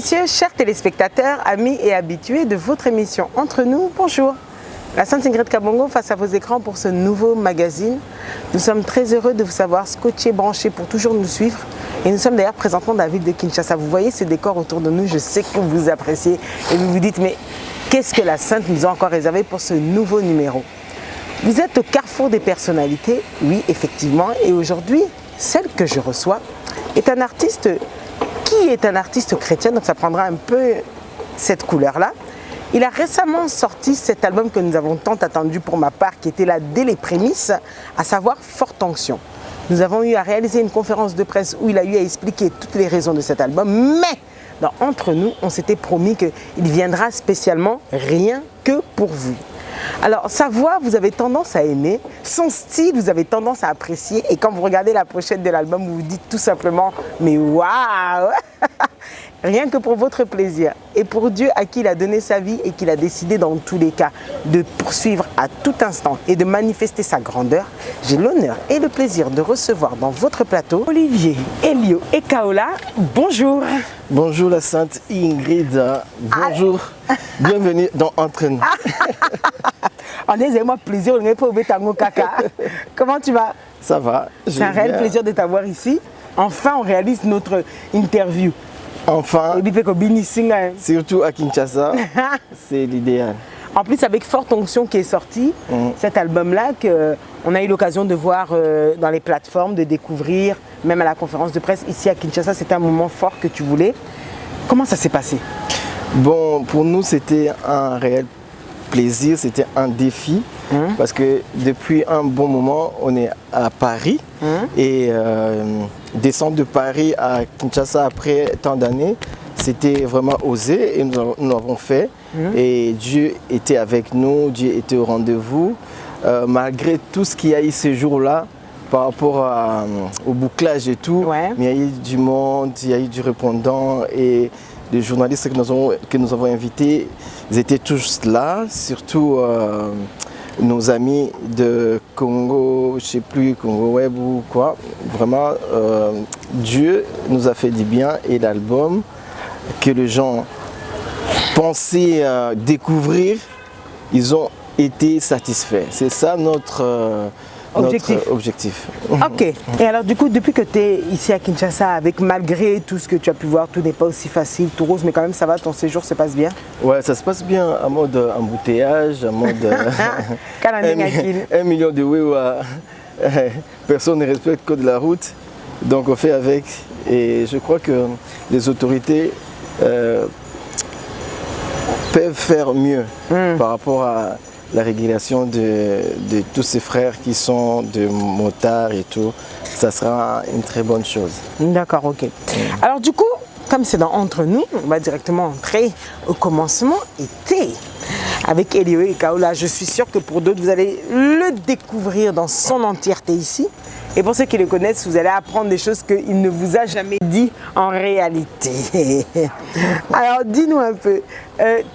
messieurs, chers téléspectateurs, amis et habitués de votre émission Entre nous, bonjour. La Sainte Ingrid Kabongo face à vos écrans pour ce nouveau magazine. Nous sommes très heureux de vous savoir scotchés, branchés pour toujours nous suivre. Et nous sommes d'ailleurs présentement dans la ville de Kinshasa. Vous voyez ce décor autour de nous, je sais que vous appréciez et vous vous dites mais qu'est-ce que la Sainte nous a encore réservé pour ce nouveau numéro? Vous êtes au carrefour des personnalités, oui effectivement, et aujourd'hui, celle que je reçois est un artiste qui est un artiste chrétien, donc ça prendra un peu cette couleur-là. Il a récemment sorti cet album que nous avons tant attendu pour ma part, qui était là dès les prémices, à savoir Forte Onction. Nous avons eu à réaliser une conférence de presse où il a eu à expliquer toutes les raisons de cet album, mais entre nous, on s'était promis qu'il viendra spécialement rien que pour vous. Alors sa voix, vous avez tendance à aimer, son style, vous avez tendance à apprécier, et quand vous regardez la pochette de l'album, vous vous dites tout simplement mais waouh. Rien que pour votre plaisir et pour Dieu à qui il a donné sa vie et qu'il a décidé dans tous les cas de poursuivre à tout instant et de manifester sa grandeur, j'ai l'honneur et le plaisir de recevoir dans votre plateau Olivier, Elio et Kaola. Bonjour. Bonjour la Sainte Ingrid. Bonjour. Bienvenue dans Entre nous. On est moi plaisir, on est pas au tango caca. Comment tu vas? Ça va. C'est un réel plaisir de t'avoir ici. Enfin, on réalise notre interview. Enfin, surtout à Kinshasa, c'est l'idéal. En plus, avec Forte Onction qui est sorti, cet album-là, qu'on a eu l'occasion de voir dans les plateformes, de découvrir, même à la conférence de presse ici à Kinshasa, c'était un moment fort que tu voulais. Comment ça s'est passé? Bon, pour nous, c'était un réel plaisir, c'était un défi, parce que depuis un bon moment, on est à Paris, et descendre de Paris à Kinshasa après tant d'années, c'était vraiment osé, et nous l'avons fait, et Dieu était avec nous, Dieu était au rendez-vous, malgré tout ce qu'il y a eu ce jour-là, par rapport au bouclage et tout, mais il y a eu du monde, il y a eu du répondant, et les journalistes que nous avons invités, ils étaient tous là, surtout nos amis de Congo, je ne sais plus, Congo Web ou quoi. Vraiment, Dieu nous a fait du bien et l'album que les gens pensaient découvrir, ils ont été satisfaits. C'est ça notre objectif. Ok. Et alors du coup, depuis que tu es ici à Kinshasa, malgré tout ce que tu as pu voir, tout n'est pas aussi facile, tout rose, mais quand même ça va, ton séjour se passe bien? Ouais, ça se passe bien, en mode embouteillage, en mode 1 million de wewa. Personne ne respecte le code de la route, donc on fait avec. Et je crois que les autorités peuvent faire mieux par rapport à la régulation de tous ces frères qui sont de motards et tout. Ça sera une très bonne chose. D'accord, ok. Alors du coup, comme c'est dans Entre nous, on va directement entrer au commencement été. Avec Elio et Kaola, je suis sûr que pour d'autres, vous allez le découvrir dans son entièreté ici. Et pour ceux qui le connaissent, vous allez apprendre des choses qu'il ne vous a jamais dit en réalité. Alors, dis-nous un peu,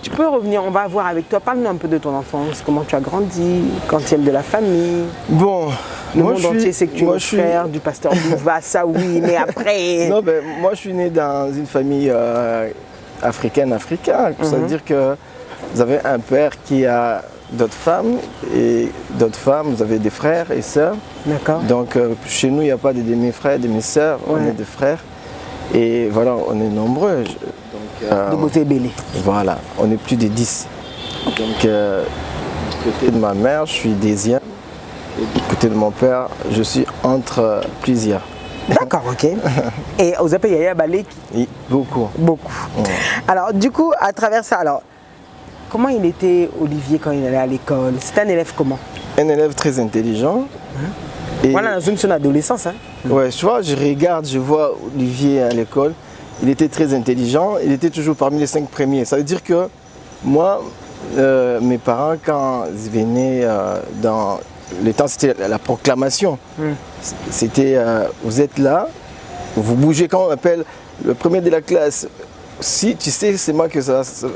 tu peux revenir, on va voir avec toi, parle-nous un peu de ton enfance, comment tu as grandi, quantième de la famille. Bon, le monde entier sait que tu es le frère du pasteur Bouva, ça oui, mais après... Non, ben, moi je suis né dans une famille africaine. Ça veut dire que vous avez un père qui a d'autres femmes, et d'autres femmes, vous avez des frères et sœurs. D'accord. Donc chez nous, il n'y a pas de demi-frères, demi-sœurs, on est des frères. Et voilà, on est nombreux. De beauté belle. Voilà, on est plus de 10. Donc du côté de ma mère, je suis deuxième. Et du côté de mon père, je suis entre plusieurs. D'accord, ok. Et aux appels, il y a balé? Oui, beaucoup. Beaucoup. Alors du coup, à travers ça, comment il était Olivier quand il allait à l'école? C'était un élève comment? Un élève très intelligent. Et voilà, dans son adolescence. Ouais, tu vois, je vois Olivier à l'école. Il était très intelligent, il était toujours parmi les 5 premiers. Ça veut dire que moi, mes parents, quand ils venaient dans le temps, c'était la proclamation. C'était, vous êtes là, vous bougez quand on appelle le premier de la classe. Si tu sais, c'est moi que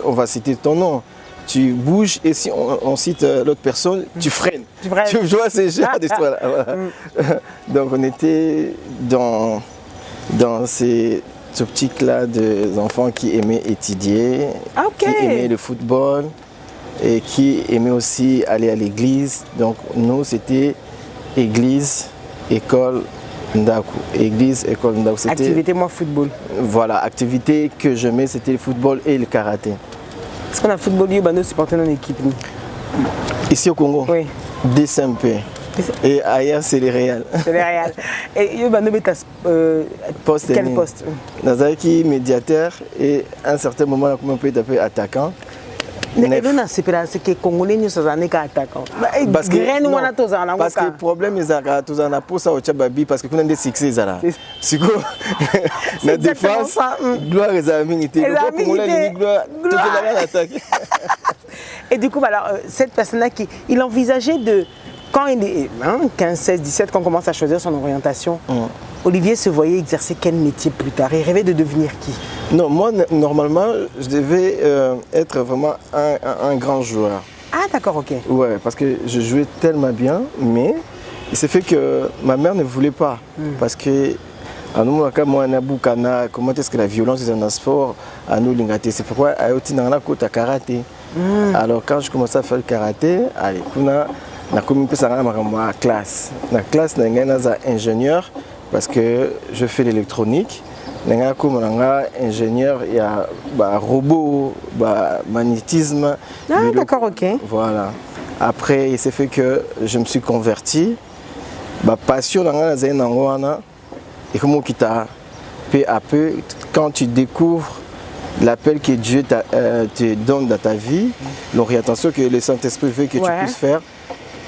on va citer ton nom. Tu bouges et si on cite l'autre personne, tu freines. Tu vois ces genres d'histoire-là. Donc on était dans ces cette optique-là des enfants qui aimaient étudier, Ok. qui aimaient le football et qui aimaient aussi aller à l'église. Donc nous, c'était église, école, Ndaku. Église, école, Ndaku. C'était, Activité, moi, football. voilà, activité que j'aimais, c'était le football et le karaté. Est-ce qu'on a football, nous supporter notre équipe? Nous. Ici au Congo, Oui. DSMP. Et ailleurs, c'est les Real. C'est le Real. Et nous, Poste quel poste? Nazaki, médiateur, et à un certain moment, on peut taper attaquant. Et nous, c'est que les Congolais, nous sommes attaquants. Parce que, non, parce que le que problème est que nous avons ça au Tchababi parce que nous avons des succès. C'est quoi? La défense, gloire aux amis. Et du coup, alors, cette personne-là, il envisageait de, quand il est 15, 16, 17, quand on commence à choisir son orientation, Olivier se voyait exercer quel métier plus tard? Il rêvait de devenir qui? Non, moi, normalement, je devais être vraiment un grand joueur. Ah, d'accord, ok. Ouais, parce que je jouais tellement bien, mais il s'est fait que ma mère ne voulait pas. Parce que, à nous, comment est-ce que la violence est un sport à nous, c'est pourquoi elle a dans la côte à karaté. Alors, quand je commençais à faire le karaté, allez, na commencé à classe. La classe, je suis ingénieur parce que je fais l'électronique. Je suis ingénieur, il y a robot, magnétisme. Ah, d'accord, ok. Voilà. Après, il s'est fait que je me suis converti. Ma passion, et comme peu à peu, quand tu découvres l'appel que Dieu te donne dans ta vie, l'orientation que le Saint-Esprit veut que tu puisses faire,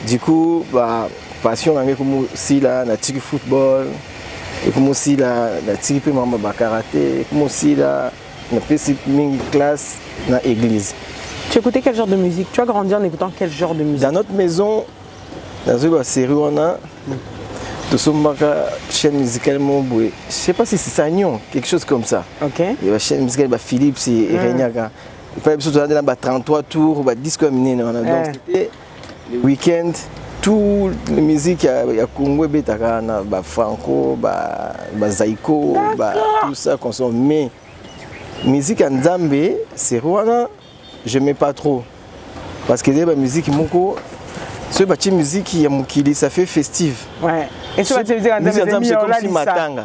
du coup, passion, comme si là, na tiki football, et comme si là, na tiki maman karaté, comme si là, na petit classe dans l'église. Tu écoutais quel genre de musique? Tu as grandi en écoutant quel genre de musique? Dans notre maison, dans une série, on a une chaîne musicale, je ne sais pas si c'est Sagnon, quelque chose comme ça. Ok. Il y a une chaîne musicale, Philippe, c'est Renyaga. Il fallait que 33 tours, disque miné. Donc c'était le week-end, toutes les musiques, il y a Congo, Franco, Zaiko, tout ça qu'on sonne. Mais musique en Zambé, c'est Rwanda, je n'aimais pas trop. Parce que la musique, c'est une musique ça fait festive. Ouais. Et sur la télévision, c'est comme si matanga.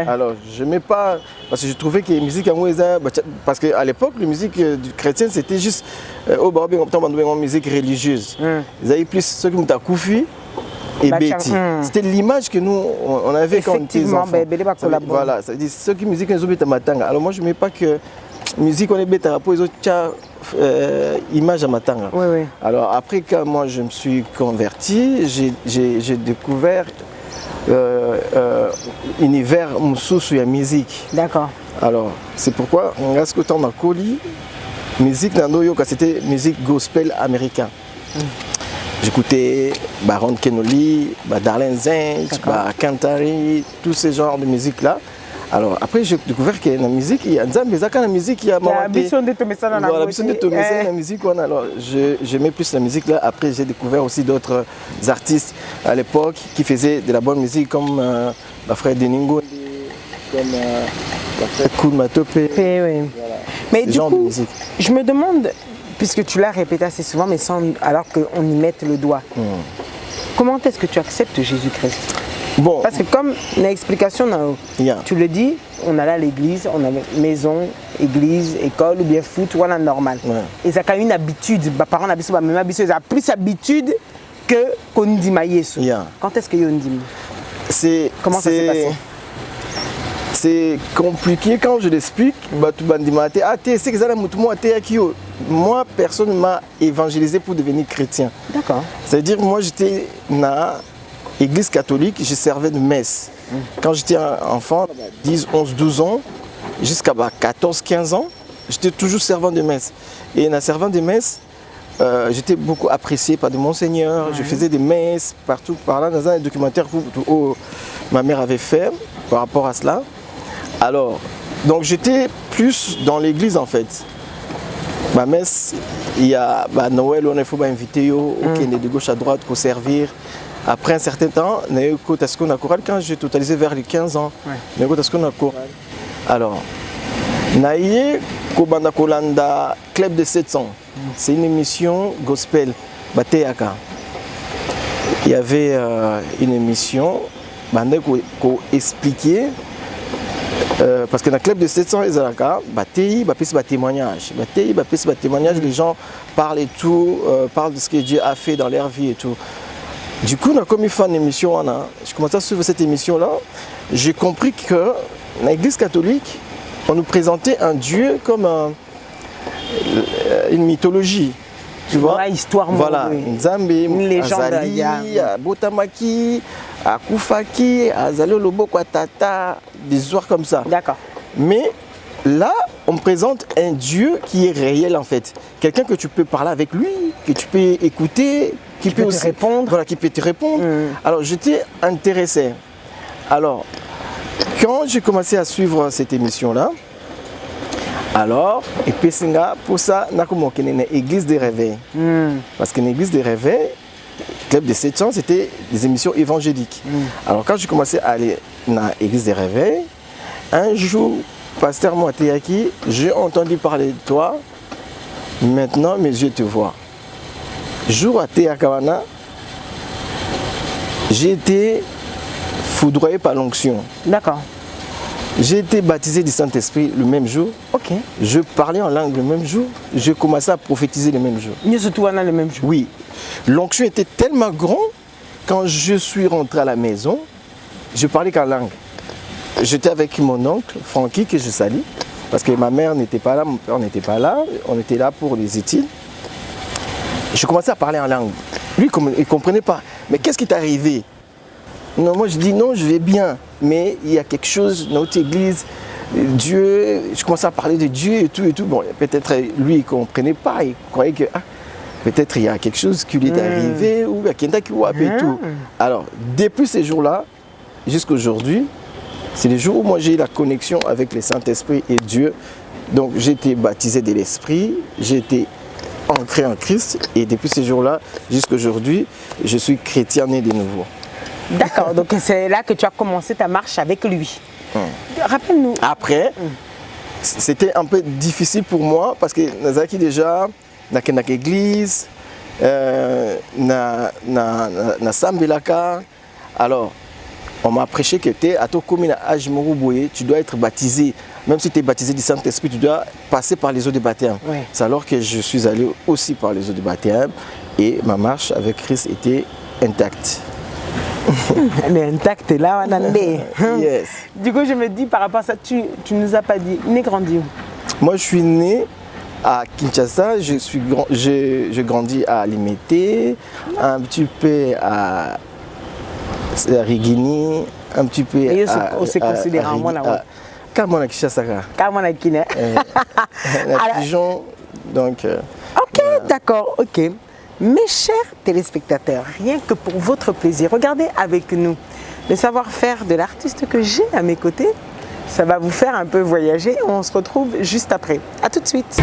Alors, je n'aimais pas, parce que je trouvais que la musique, parce qu'à l'époque, la musique chrétienne, c'était juste une musique religieuse. Ils avaient plus ceux qui ont Koufi et Betty. C'était l'image que nous, on avait quand on était enfants. Voilà, ça veut dire ceux qui musique nous ont matanga. Alors moi, je n'aimais pas que musique, on est bête à ils ont image à matanga. Oui, oui. Alors après, quand moi je me suis converti, j'ai découvert univers moussou sur la musique. D'accord. Alors c'est pourquoi on a ce que on a collé musique c'était musique gospel américain. J'écoutais Baron Kenoli, Darlene Zinch, Kantari, tous ces genres de musique là. Alors après j'ai découvert que la musique, il y a la musique, il y a l'ambition de te mettre ça dans la musique. Alors j'aimais plus la musique là. Après j'ai découvert aussi d'autres artistes à l'époque qui faisaient de la bonne musique comme frère Deningo, comme frère Koul Matope. Oui. Voilà. Mais du coup, je me demande, puisque tu l'as répété assez souvent, mais sans alors qu'on y mette le doigt, comment est-ce que tu acceptes Jésus-Christ? Bon. Parce que comme l'explication, tu le dis, on allait à l'église, on avait maison, église, école ou bien foot, voilà normal. Ouais. Et ça a une habitude, mes parents ont même habitude, plus habitude que qu'on dit maïeso. Quand est-ce que on dit? Comment ça s'est passé? C'est compliqué quand je l'explique. Moi, personne ne m'a évangélisé pour devenir chrétien. D'accord. C'est-à-dire, moi, j'étais dans l'église catholique, je servais de messe. Quand j'étais enfant, 10, 11, 12 ans, jusqu'à 14, 15 ans, j'étais toujours servant de messe. Et dans servant de messe, j'étais beaucoup apprécié par de Monseigneur. Je faisais des messes partout par là, dans un documentaire que ma mère avait fait par rapport à cela. Alors, donc j'étais plus dans l'église en fait. Ma messe, il y a Noël, on faut inviter de gauche à droite pour servir. Après un certain temps, quand j'ai totalisé vers les 15 ans, Alors, Naïe Kobanda Kolanda, Club de 700. C'est une émission gospel, Bateaka. Il y avait une émission, qui expliquait, parce que dans le Club de 700, ils ont témoignage. Les gens parlent et tout, parlent de ce que Dieu a fait dans leur vie et tout. Du coup, on a comme une émission, je commençais à suivre cette émission-là. J'ai compris que dans l'Église catholique, on nous présentait un Dieu comme une mythologie. Tu vois, histoire, voilà, Nzambe, Azali, Botamaki, Akufaki, Azali Loboko Tata, des histoires comme ça. D'accord. Mais là, on me présente un Dieu qui est réel en fait. Quelqu'un que tu peux parler avec lui, que tu peux écouter, qui peut aussi te répondre. Voilà, qui peut te répondre. Alors j'étais intéressé. Alors, quand j'ai commencé à suivre cette émission-là, alors, et puis pour ça, on a une église des réveils. Parce qu'une église des réveils, Club de 700, c'était des émissions évangéliques. Alors, quand j'ai commencé à aller dans l'église des réveils, un jour, pasteur Moateyaki, j'ai entendu parler de toi. Maintenant, mes yeux te voient. Jour à Théakawana, j'ai été foudroyé par l'onction. D'accord. J'ai été baptisé du Saint-Esprit le même jour. Ok. Je parlais en langue le même jour. Je commençais à prophétiser le même jour. Mieux surtout le même jour. Oui. L'onction était tellement grande, quand je suis rentré à la maison, je parlais qu'en langue. J'étais avec mon oncle, Francky, que je salue, parce que ma mère n'était pas là, mon père n'était pas là, on était là pour les études. Je commençais à parler en langue. Lui, il ne comprenait pas. Mais qu'est-ce qui t'est arrivé? Non, moi je dis non, je vais bien, mais il y a quelque chose dans notre église, Dieu, je commençais à parler de Dieu et tout. Bon, peut-être lui, il ne comprenait pas, il croyait que peut-être il y a quelque chose qui lui est arrivé ou il y a quelqu'un qui voit et tout. Alors, depuis ces jours-là, jusqu'à aujourd'hui, c'est les jours où moi j'ai eu la connexion avec le Saint-Esprit et Dieu. Donc j'ai été baptisé de l'Esprit, j'ai été ancré en Christ et depuis ces jours-là, jusqu'à aujourd'hui, je suis chrétien né de nouveau. D'accord, donc c'est là que tu as commencé ta marche avec lui. Rappelle-nous. Après, c'était un peu difficile pour moi parce que Nazaki déjà, dans l'église, na Sambelaka. Alors, on m'a prêché que tu dois être baptisé. Même si tu es baptisé du Saint-Esprit, tu dois passer par les eaux de baptême. Oui. C'est alors que je suis allé aussi par les eaux de baptême et ma marche avec Christ était intacte. Mais intact là, Yes. Du coup, je me dis par rapport à ça, tu nous as pas dit, né grandi où? Moi, je suis né à Kinshasa, j'ai grandi à Limete, un petit peu à Rigini, un petit peu à considérablement là. Comment à Kinshasa? Comment à Kine? Pigeon, donc. Ok, d'accord, ok. Mes chers téléspectateurs, rien que pour votre plaisir, regardez avec nous le savoir-faire de l'artiste que j'ai à mes côtés. Ça va vous faire un peu voyager. On se retrouve juste après. À tout de suite.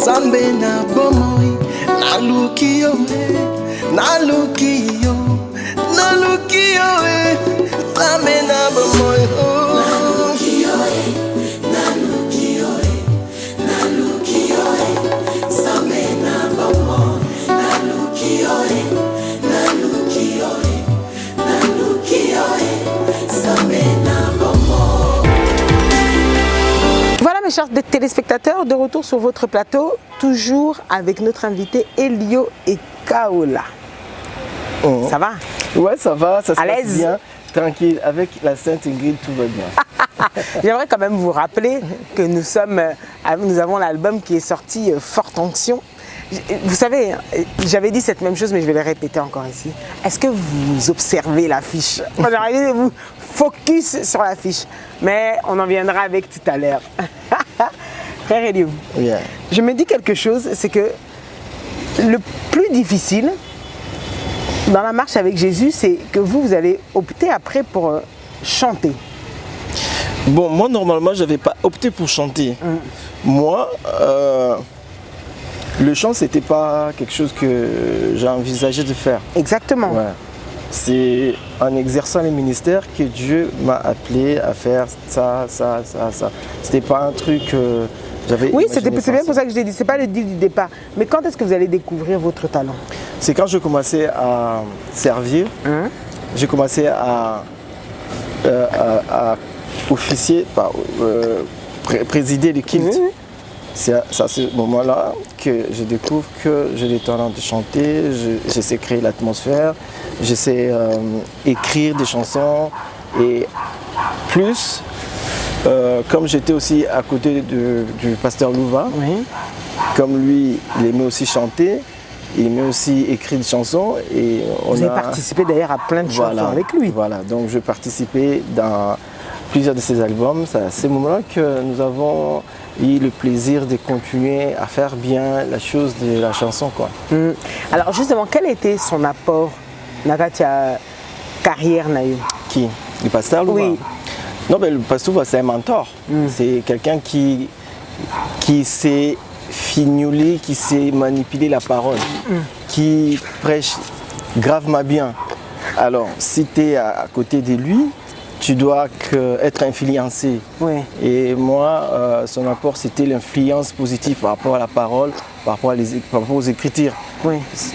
Zambe na bomoi, nalukiyo, nalukiyo, nalukiyo, zambe na bomoi, nalukiyo, nalukiyo, nalukiyo, zambe na bomoi, nalukiyo, nalukiyo, nalukiyo, zambe na bomoi. Voilà mes chers téléspectateurs, de retour sur votre plateau, toujours avec notre invité Elio et Kaola. Ça va? Ouais, ça va, ça se passe l'aise? bien, tranquille, avec la Sainte Ingrid, tout va bien. J'aimerais quand même vous rappeler que nous avons l'album qui est sorti, Forte Onction. Vous savez, j'avais dit cette même chose, mais je vais le répéter encore ici. Est-ce que vous observez l'affiche? Moi, j'aurais dit de vous focus sur l'affiche, mais on en viendra avec tout à l'heure. Frère Elio, Yeah. je me dis quelque chose, c'est que le plus difficile dans la marche avec Jésus, c'est que vous allez opter après pour chanter. Bon, moi, normalement, je n'avais pas opté pour chanter. Moi, le chant, c'était pas quelque chose que j'ai envisagé de faire. Exactement. Ouais. C'est en exerçant les ministères que Dieu m'a appelé à faire ça. C'était pas un truc que j'avais. Oui, c'est bien pour ça que je l'ai dit. C'est pas le deal du départ. Mais quand est-ce que vous allez découvrir votre talent? C'est quand je commençais à servir, j'ai commencé à officier, présider les cultes. C'est à ce moment-là que je découvre que j'ai le talent de chanter, je sais créer l'atmosphère, je sais écrire des chansons et plus, comme j'étais aussi à côté du pasteur Louva, comme lui, il aimait aussi chanter, il aimait aussi écrire des chansons. Et vous avez participé d'ailleurs à plein de chansons avec lui. Voilà, donc je participais dans plusieurs de ses albums. C'est à ce moment-là que nous avons eu le plaisir de continuer à faire bien la chose de la chanson, quoi. Alors justement, quel était son apport dans la carrière Nayo? Qui? Le pasteur Louva? Oui. Non, mais le pasteur Louva, c'est un mentor. C'est quelqu'un qui sait fignoler, qui sait manipuler la parole, qui prêche gravement bien. Alors, si tu es à côté de lui, tu dois être influencé. Et moi, son apport, c'était l'influence positive par rapport à la parole, par rapport aux écritures.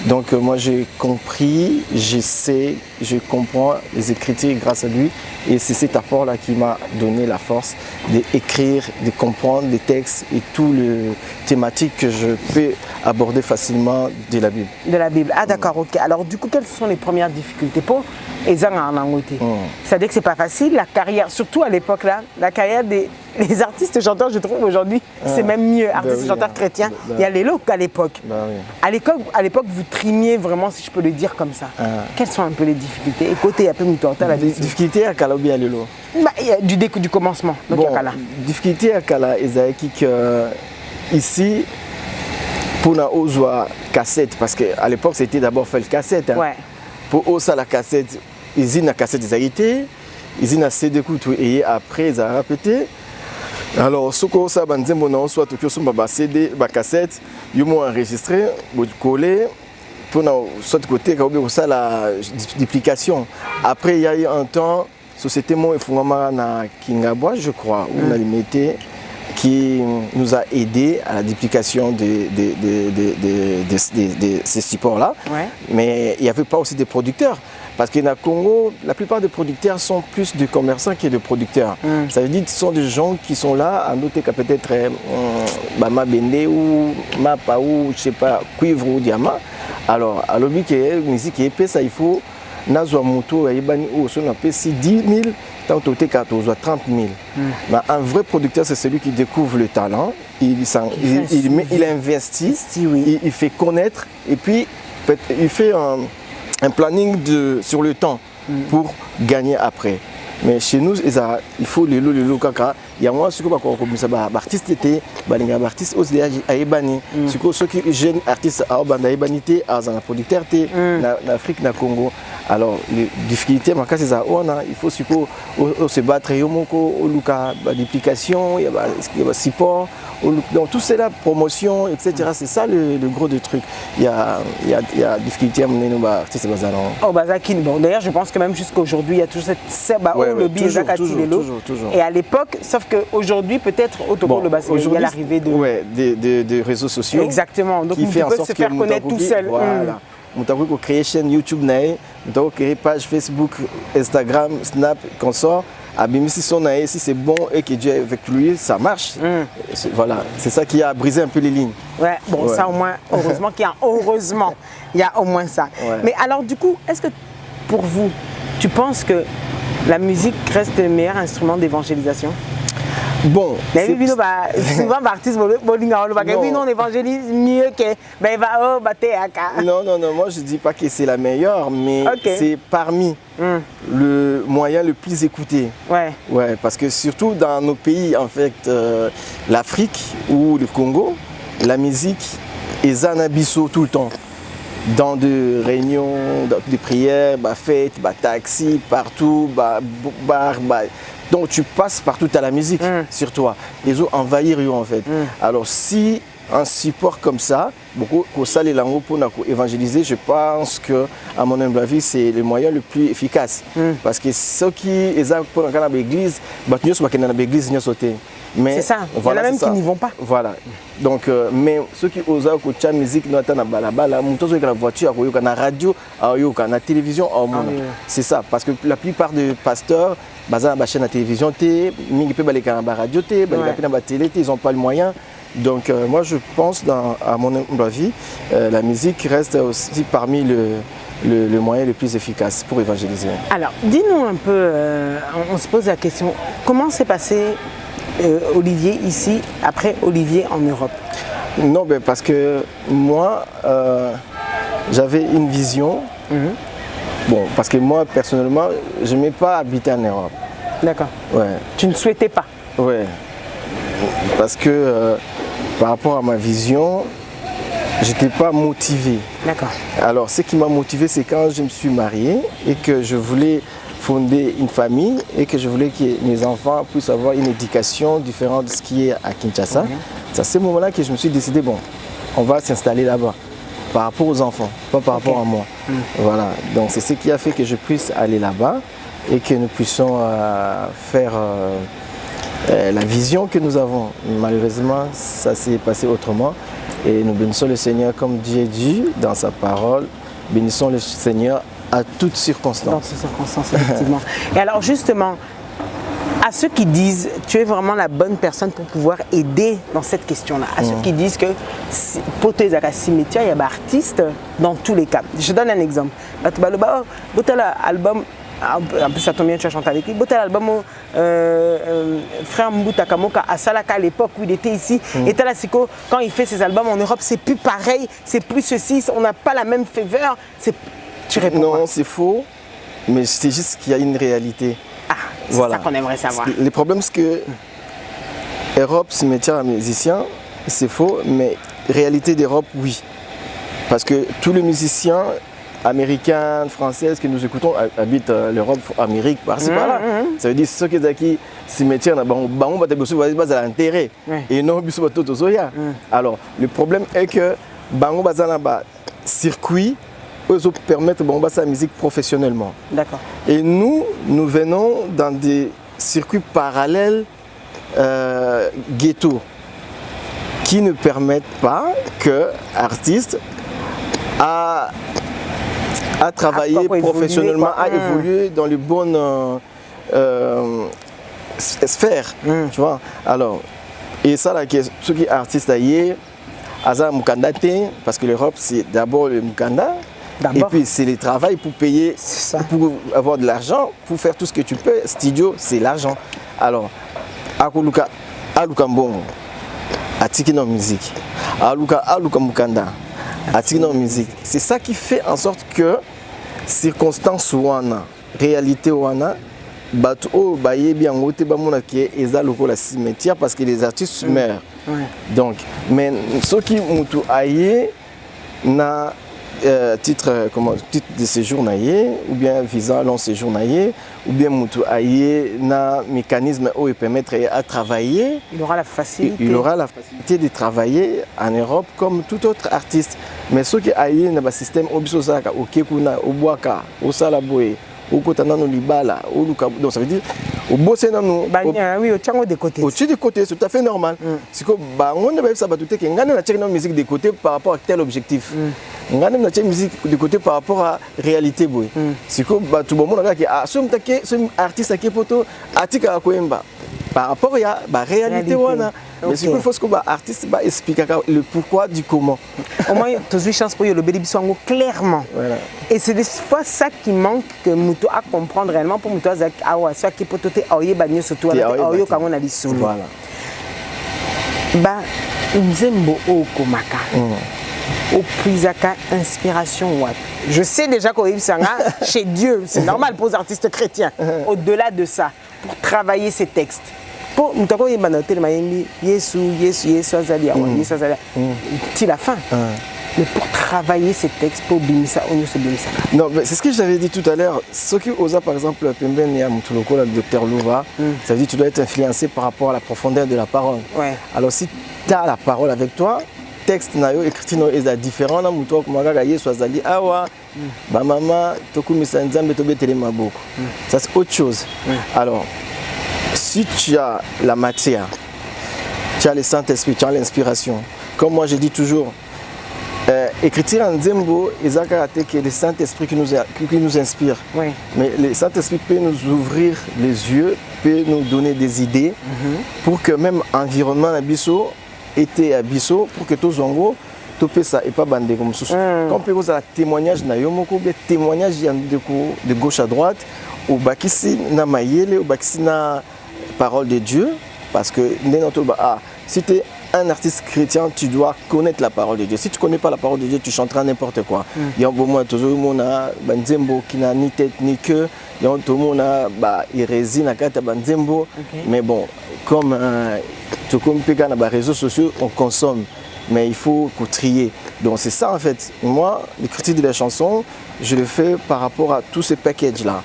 Donc moi, j'ai compris, je sais, je comprends les écritures grâce à lui. Et c'est cet apport-là qui m'a donné la force d'écrire, de comprendre les textes et toutes les thématiques que je peux aborder facilement de la Bible. De la Bible. Ah d'accord, ok. Alors du coup, quelles sont les premières difficultés pour Ezanga en Angoté? C'est-à-dire que c'est pas facile, la carrière, surtout à l'époque là, la carrière des artistes chanteurs, je trouve aujourd'hui, c'est même mieux. Artistes chanteurs chrétiens, il y a les locaux à l'époque. À l'époque, vous trimiez vraiment, si je peux le dire comme ça. Quelles sont un peu les difficultés? Écoutez, un peu la difficulté à Kalabi à Lelo. Du commencement. Donc bon, difficulté à Kala, Ezaïki, ici, pour na ozwa cassette, parce qu'à l'époque c'était d'abord fait le cassette. Pour osa la cassette, ils ont la cassette des haïtés, ils ont la CD couture et après ils ont répété. Alors, ce que ça banze mon soit que sur ma CD, ma cassette, ils m'ont enregistré, collé pour soit côté comme ça la duplication. Après il y a eu un temps, société mon Fungama na Kingabwa, je crois, où on a limité, qui nous a aidé à la duplication de ces supports-là. Mais il n'y avait pas aussi des producteurs. Parce que dans le Congo, la plupart des producteurs sont plus de commerçants que de producteurs. Ça veut dire que ce sont des gens qui sont là, à noter que peut-être ma bende ou ma pa ou je sais pas, cuivre ou diamant. Alors, à l'objet que la musique est épais, ça il faut nazwa moto et bani ou son appelle 10 000. Tant que tu as 30 000. Mais un vrai producteur, c'est celui qui découvre le talent, il investit, il fait connaître et puis il fait un planning sur le temps pour gagner après. Mais chez nous, il faut le kaka. Il y a moi ce que comme ça, artiste était, artiste aussi aïbani. Ce que ceux qui jeunes artistes à aïbanité, à un producteur en Afrique, na Congo. Alors les difficultés, il faut se battre, il y a duplication, il y a support, donc tout c'est la promotion, etc. C'est ça le gros du truc. Il y a difficulté à mener nos artistes bazarons. Oh Bazakine, bon d'ailleurs je pense que même jusqu'à aujourd'hui il y a toujours cette lobby toujours. Et à l'époque, sauf qu'aujourd'hui peut-être autour de il y a l'arrivée des réseaux sociaux. Exactement. Donc qui fait on peut se faire connaître tout seul. Voilà. Nous avons créé chaîne YouTube, nous avons créé page Facebook, Instagram, Snap, qu'on sort. Si c'est bon et que Dieu est avec lui, ça marche. Voilà, c'est ça qui a brisé un peu les lignes. Ça au moins, heureusement il y a au moins ça. Mais alors du coup, est-ce que pour vous, tu penses que la musique reste le meilleur instrument d'évangélisation? Bon, souvent l'artiste on évangélise mieux que non, moi je dis pas que c'est la meilleure, mais c'est parmi le moyen le plus écouté. Parce que surtout dans nos pays, en fait, l'Afrique ou le Congo, la musique est anabiso tout le temps. Dans des réunions, des prières, fêtes, taxi, partout, bar, Donc tu passes partout à la musique sur toi. Ils ont envahi Rio en fait. Alors si un support comme ça, beaucoup pour ça les langues pour évangéliser, je pense que à mon humble avis c'est le moyen le plus efficace. Parce que ceux qui ont pour dans l'église, ils sont dans l'église, ils sont mais c'est ça, voilà, il y en a même qui n'y vont pas. Voilà. Donc, mais ceux qui osent écouter la musique, nous attendons la voiture, la radio, la télévision, c'est ça. Parce que la plupart des pasteurs, ils ont la chaîne de télévision, la radio, la télé, ils n'ont pas le moyen. Donc, moi je pense, à mon avis, la musique reste aussi parmi le moyen le plus efficace pour évangéliser. Alors, dis-nous un peu, on se pose la question, comment s'est passé Olivier ici, après Olivier en Europe? Non, ben parce que moi, j'avais une vision. Bon, parce que moi, personnellement, je n'aimais pas habiter en Europe. D'accord. Ouais. Tu ne souhaitais pas? Ouais. Parce que par rapport à ma vision, je n'étais pas motivé. D'accord. Alors, ce qui m'a motivé, c'est quand je me suis marié et que je voulais fonder une famille et que je voulais que mes enfants puissent avoir une éducation différente de ce qui est à Kinshasa. C'est à ce moment-là que je me suis décidé, bon, on va s'installer là-bas, par rapport aux enfants, pas par rapport à moi. Voilà, donc c'est ce qui a fait que je puisse aller là-bas et que nous puissions faire la vision que nous avons. Malheureusement, ça s'est passé autrement et nous bénissons le Seigneur comme Dieu dit dans sa parole. Bénissons le Seigneur à toutes circonstances. Dans toutes circonstances, effectivement. Et alors justement, à ceux qui disent tu es vraiment la bonne personne pour pouvoir aider dans cette question-là, à ceux qui disent que pour tes cimetières, il y a des artistes dans tous les cas. Je donne un exemple. Album, en plus ça tombe bien, tu as chanté avec lui. L'album Frère Mbouta Kamoka à Salaka à l'époque où il était ici. Et Talasiko, quand il fait ses albums en Europe, c'est plus pareil, c'est plus ceci, on n'a pas la même faveur. Tu réponds non, c'est faux, mais c'est juste qu'il y a une réalité. Ah, c'est ça qu'on aimerait savoir. Le problème, c'est que Europe, cimetière à musiciens, c'est faux, mais réalité d'Europe, oui. Parce que tous les musiciens américains, français que nous écoutons habitent l'Europe, Amérique, par-ci, par-là. Ça veut dire ceux qui sont ici, cimetière, ils vont à l'intérêt. Et non, ils sont alors, le problème est que Bango circuit permettre la musique professionnellement. D'accord. Et nous venons dans des circuits parallèles ghetto qui ne permettent pas que artistes à travailler professionnellement, à évoluer dans les bonnes sphères. Tu vois? Alors, et ça, ceux qui sont artistes ailleurs, parce que l'Europe, c'est d'abord le Mukanda. Et puis c'est le travail pour payer, pour avoir de l'argent, pour faire tout ce que tu peux. Studio, c'est l'argent. Alors, Aluka Mbongo, Atiki non musique. Aluka Mukanda, Atiki non musique. C'est ça qui fait en sorte que circonstances wana, réalité wana, bato baye bien ngote bamona qui est la cimetière parce que les artistes meurent. Donc, mais ceux qui mutu aye na titre de séjour ou bien visa long séjour ou bien mutu aye na mécanisme où il permettre à travailler, il aura la facilité. Il aura la facilité de travailler en Europe comme tout autre artiste. Mais ceux qui aye na système obisosaka okekuna obwaka osalaboye okotana no libala donc ça veut dire au bossé nanu oui au tchango de côté. Au-dessus de côté, c'est tout à fait normal. C'est que on ne peut pas tout que ngana na check na musique de côté par rapport à tel objectif. Ngana na check musique de côté par rapport à réalité boy. C'est que tout le monde a que ce artiste qui poto atika koemba par rapport à la réalité wana. Mais c'est qu'il faut que l'artiste explique le pourquoi du comment. Au moins, tu as eu chance pour le bédibiswango clairement. Voilà. Et c'est des fois ça qui manque que Moutou a comprendre réellement pour Moutou Azak Awa, soit qui peut te aouye bagno surtout avec aouye quand on a dit solo. Voilà. Bah, nzembo o komaka. Au prisaka inspiration what. Je sais déjà qu'au Sanga, chez Dieu, c'est normal pour les artistes chrétiens. Au-delà de ça, pour travailler ces textes. Pour mutako yeba na hotel mayembi Yesu azali awa Yesu azali ti la fin. mais pour travailler ces textes, pour bimisa, on se bimisa. Non, mais c'est ce que j'avais dit tout à l'heure. Ce qui osa, par exemple, Pemben et Amutuloko, le docteur Louva, ça veut dire que tu dois être influencé par rapport à la profondeur de la parole. Ouais. Alors, si tu as la parole avec toi, texte nayo écrit no est différent na muto ko magaga yesu azali awa ba mama tokumisa nzambe tobetele maboko. Ça c'est autre chose. Alors, si tu as la matière, tu as le Saint-Esprit, tu as l'inspiration. Comme moi je dis toujours, écriture en Nzembo, ils ont caractère que le Saint-Esprit qui nous inspire. Oui. Mais le Saint-Esprit peut nous ouvrir les yeux, peut nous donner des idées pour que même l'environnement abisso était abisso, pour que tous en gros, tout ça et pas bandé comme ça. Quand on peut voir témoignage na yomoko, témoignage de gauche à droite, ou bakisi na mayele, ou bakisi na parole de Dieu, parce que si tu es un artiste chrétien, tu dois connaître la parole de Dieu. Si tu ne connais pas la parole de Dieu, tu chanteras n'importe quoi. Il y a un moment toujours mona banzembo qui n'a ni tête ni queue. Il y a un mona hérésie na kata banzembo. Mais bon, comme tu comprends dans les réseaux sociaux, on consomme. Mais il faut trier. Donc c'est ça en fait. Moi, l'écriture de la chanson, je le fais par rapport à tous ces packages-là.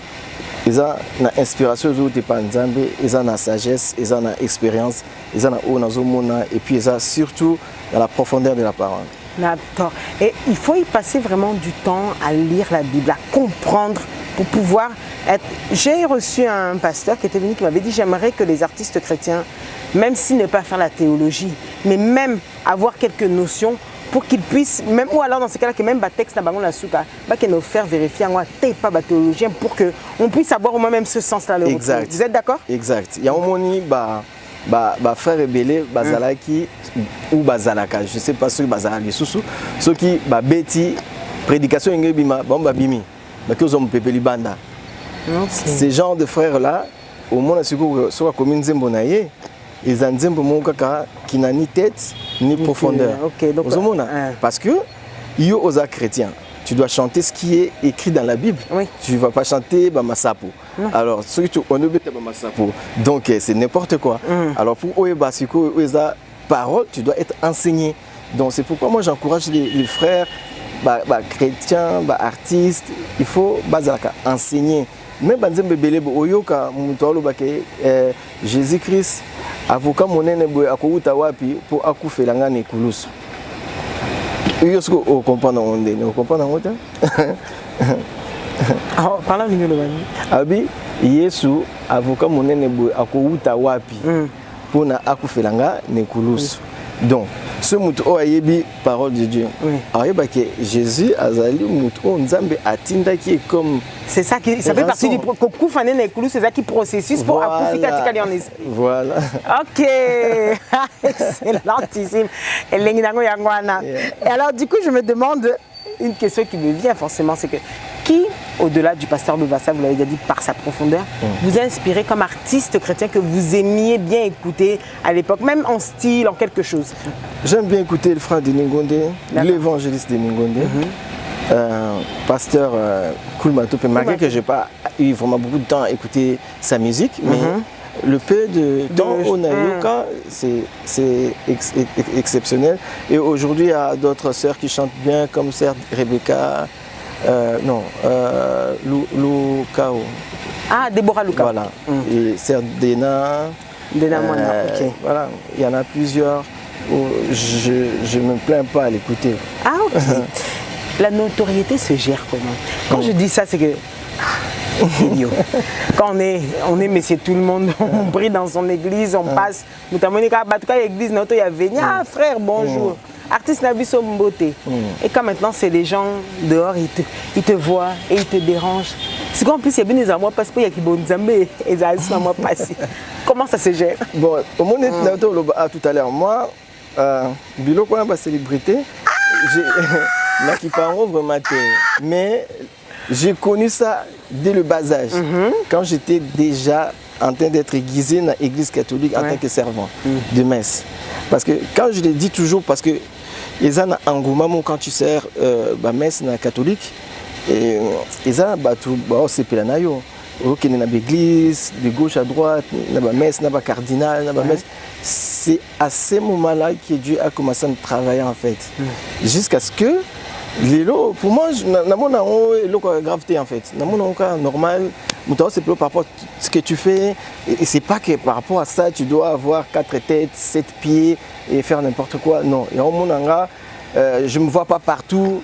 Ils ont une inspiration, ils ont une sagesse, ils ont une expérience, ils ont une et puis ils ont surtout dans la profondeur de la parole. D'accord. Et il faut y passer vraiment du temps à lire la Bible, à comprendre pour pouvoir être... J'ai reçu un pasteur qui était venu qui m'avait dit j'aimerais que les artistes chrétiens, même s'ils ne pas faire la théologie, mais même avoir quelques notions pour qu'ils puissent, même, ou alors dans ce cas-là, que même le texte n'a pas souka, qu'il nous faire vérifier en pas de théologien pour qu'on puisse avoir au moins même ce sens-là. Exact. Vous êtes d'accord? Exact. Il y a un moment, frère Ebele, Bazalaki ou Bazalaka, je ne sais pas ce que Bazalaki, ceux qui bêti, prédication, bima, bimi, qui ont pepeli banda. Ces genres de frères-là, au moins, sur la commune Zembonaye, ils ont un qui n'a ni tête ni profondeur. Okay, donc, parce que yo osa chrétien, tu dois chanter ce qui est écrit dans la Bible. Oui. Tu ne vas pas chanter Bamasapo. Alors surtout on ne peut pas Bamasapo. Donc c'est n'importe quoi. Alors pour Oebasiko Oeza parole, tu dois être enseigné. Donc c'est pourquoi moi j'encourage les frères chrétiens, artistes, il faut enseigner. Même banzembe belé oyoka mutolo bake Jésus-Christ avocat monene boy akouta wapi pour akufela ngane kulusu. Yo ce qu'on comprend dans onde, on comprend dans onde. Ah, parla ngelo bani. Abi Yesu avocat monene boy akouta wapi pour na akufela ngane kulusu. Donc ce muto ayebi parole de Dieu. Ayeba que Jésus azali muto nzambe atinda qui est comme c'est ça qui ça fait partie du kokufane na ekulu, c'est ça qui processus pour akufika tikali en esprit. Voilà. OK. Excellentissime. Et alors du coup je me demande une question qui me vient forcément, c'est que qui, au-delà du pasteur Louvassa, vous l'avez déjà dit par sa profondeur, vous a inspiré comme artiste chrétien que vous aimiez bien écouter à l'époque, même en style, en quelque chose? J'aime bien écouter le frère de Ningonde, l'évangéliste de Ningonde, pasteur Koulmato, malgré que je n'ai pas eu vraiment beaucoup de temps à écouter sa musique, mais le peu de temps au Nayoka, c'est exceptionnel. Et aujourd'hui, il y a d'autres sœurs qui chantent bien, comme sœur Rebecca. Lucao. Ah, Déborah Lucao. Voilà. Et sœur Dena. Dena Mwana, ok. Voilà, il y en a plusieurs où je ne me plains pas à l'écouter. Ah, ok. La notoriété se gère comment? Quand je dis ça, c'est que... Quand on est messieurs tout le monde, on brille dans son église, on passe. Notamment, l'église, il y a venu, ah frère, bonjour. Artiste Nabiso Mbote. Et quand maintenant, c'est les gens dehors, ils te voient et ils te dérangent. C'est qu'en plus, il y a bien des amours parce qu'il y a qui bon Zambé et des amours passés. Comment ça se gère? Bon, au monde tout à l'heure, moi, Bilo, quoi, ma célébrité, j'ai vraiment, mais j'ai connu ça dès le bas âge, quand j'étais déjà en train d'être aiguisé dans l'église catholique en tant que servant de messe. Parce que quand je le dis toujours, parce que ils ont un engouement quand tu sers la messe catholique, ils ont c'est pelanayo. Ok, il y a l'église, de gauche à droite, il y a la messe, il y a le cardinal, il y a la messe. c'est à ces moments-là que Dieu a commencé à me travailler en fait. Jusqu'à ce que, pour moi, je n'ai gravité en fait. Normal, c'est par rapport à ce que tu fais. Et c'est pas que par rapport à ça, tu dois avoir 4 têtes, 7 pieds et faire n'importe quoi. Non. Je ne me vois pas partout.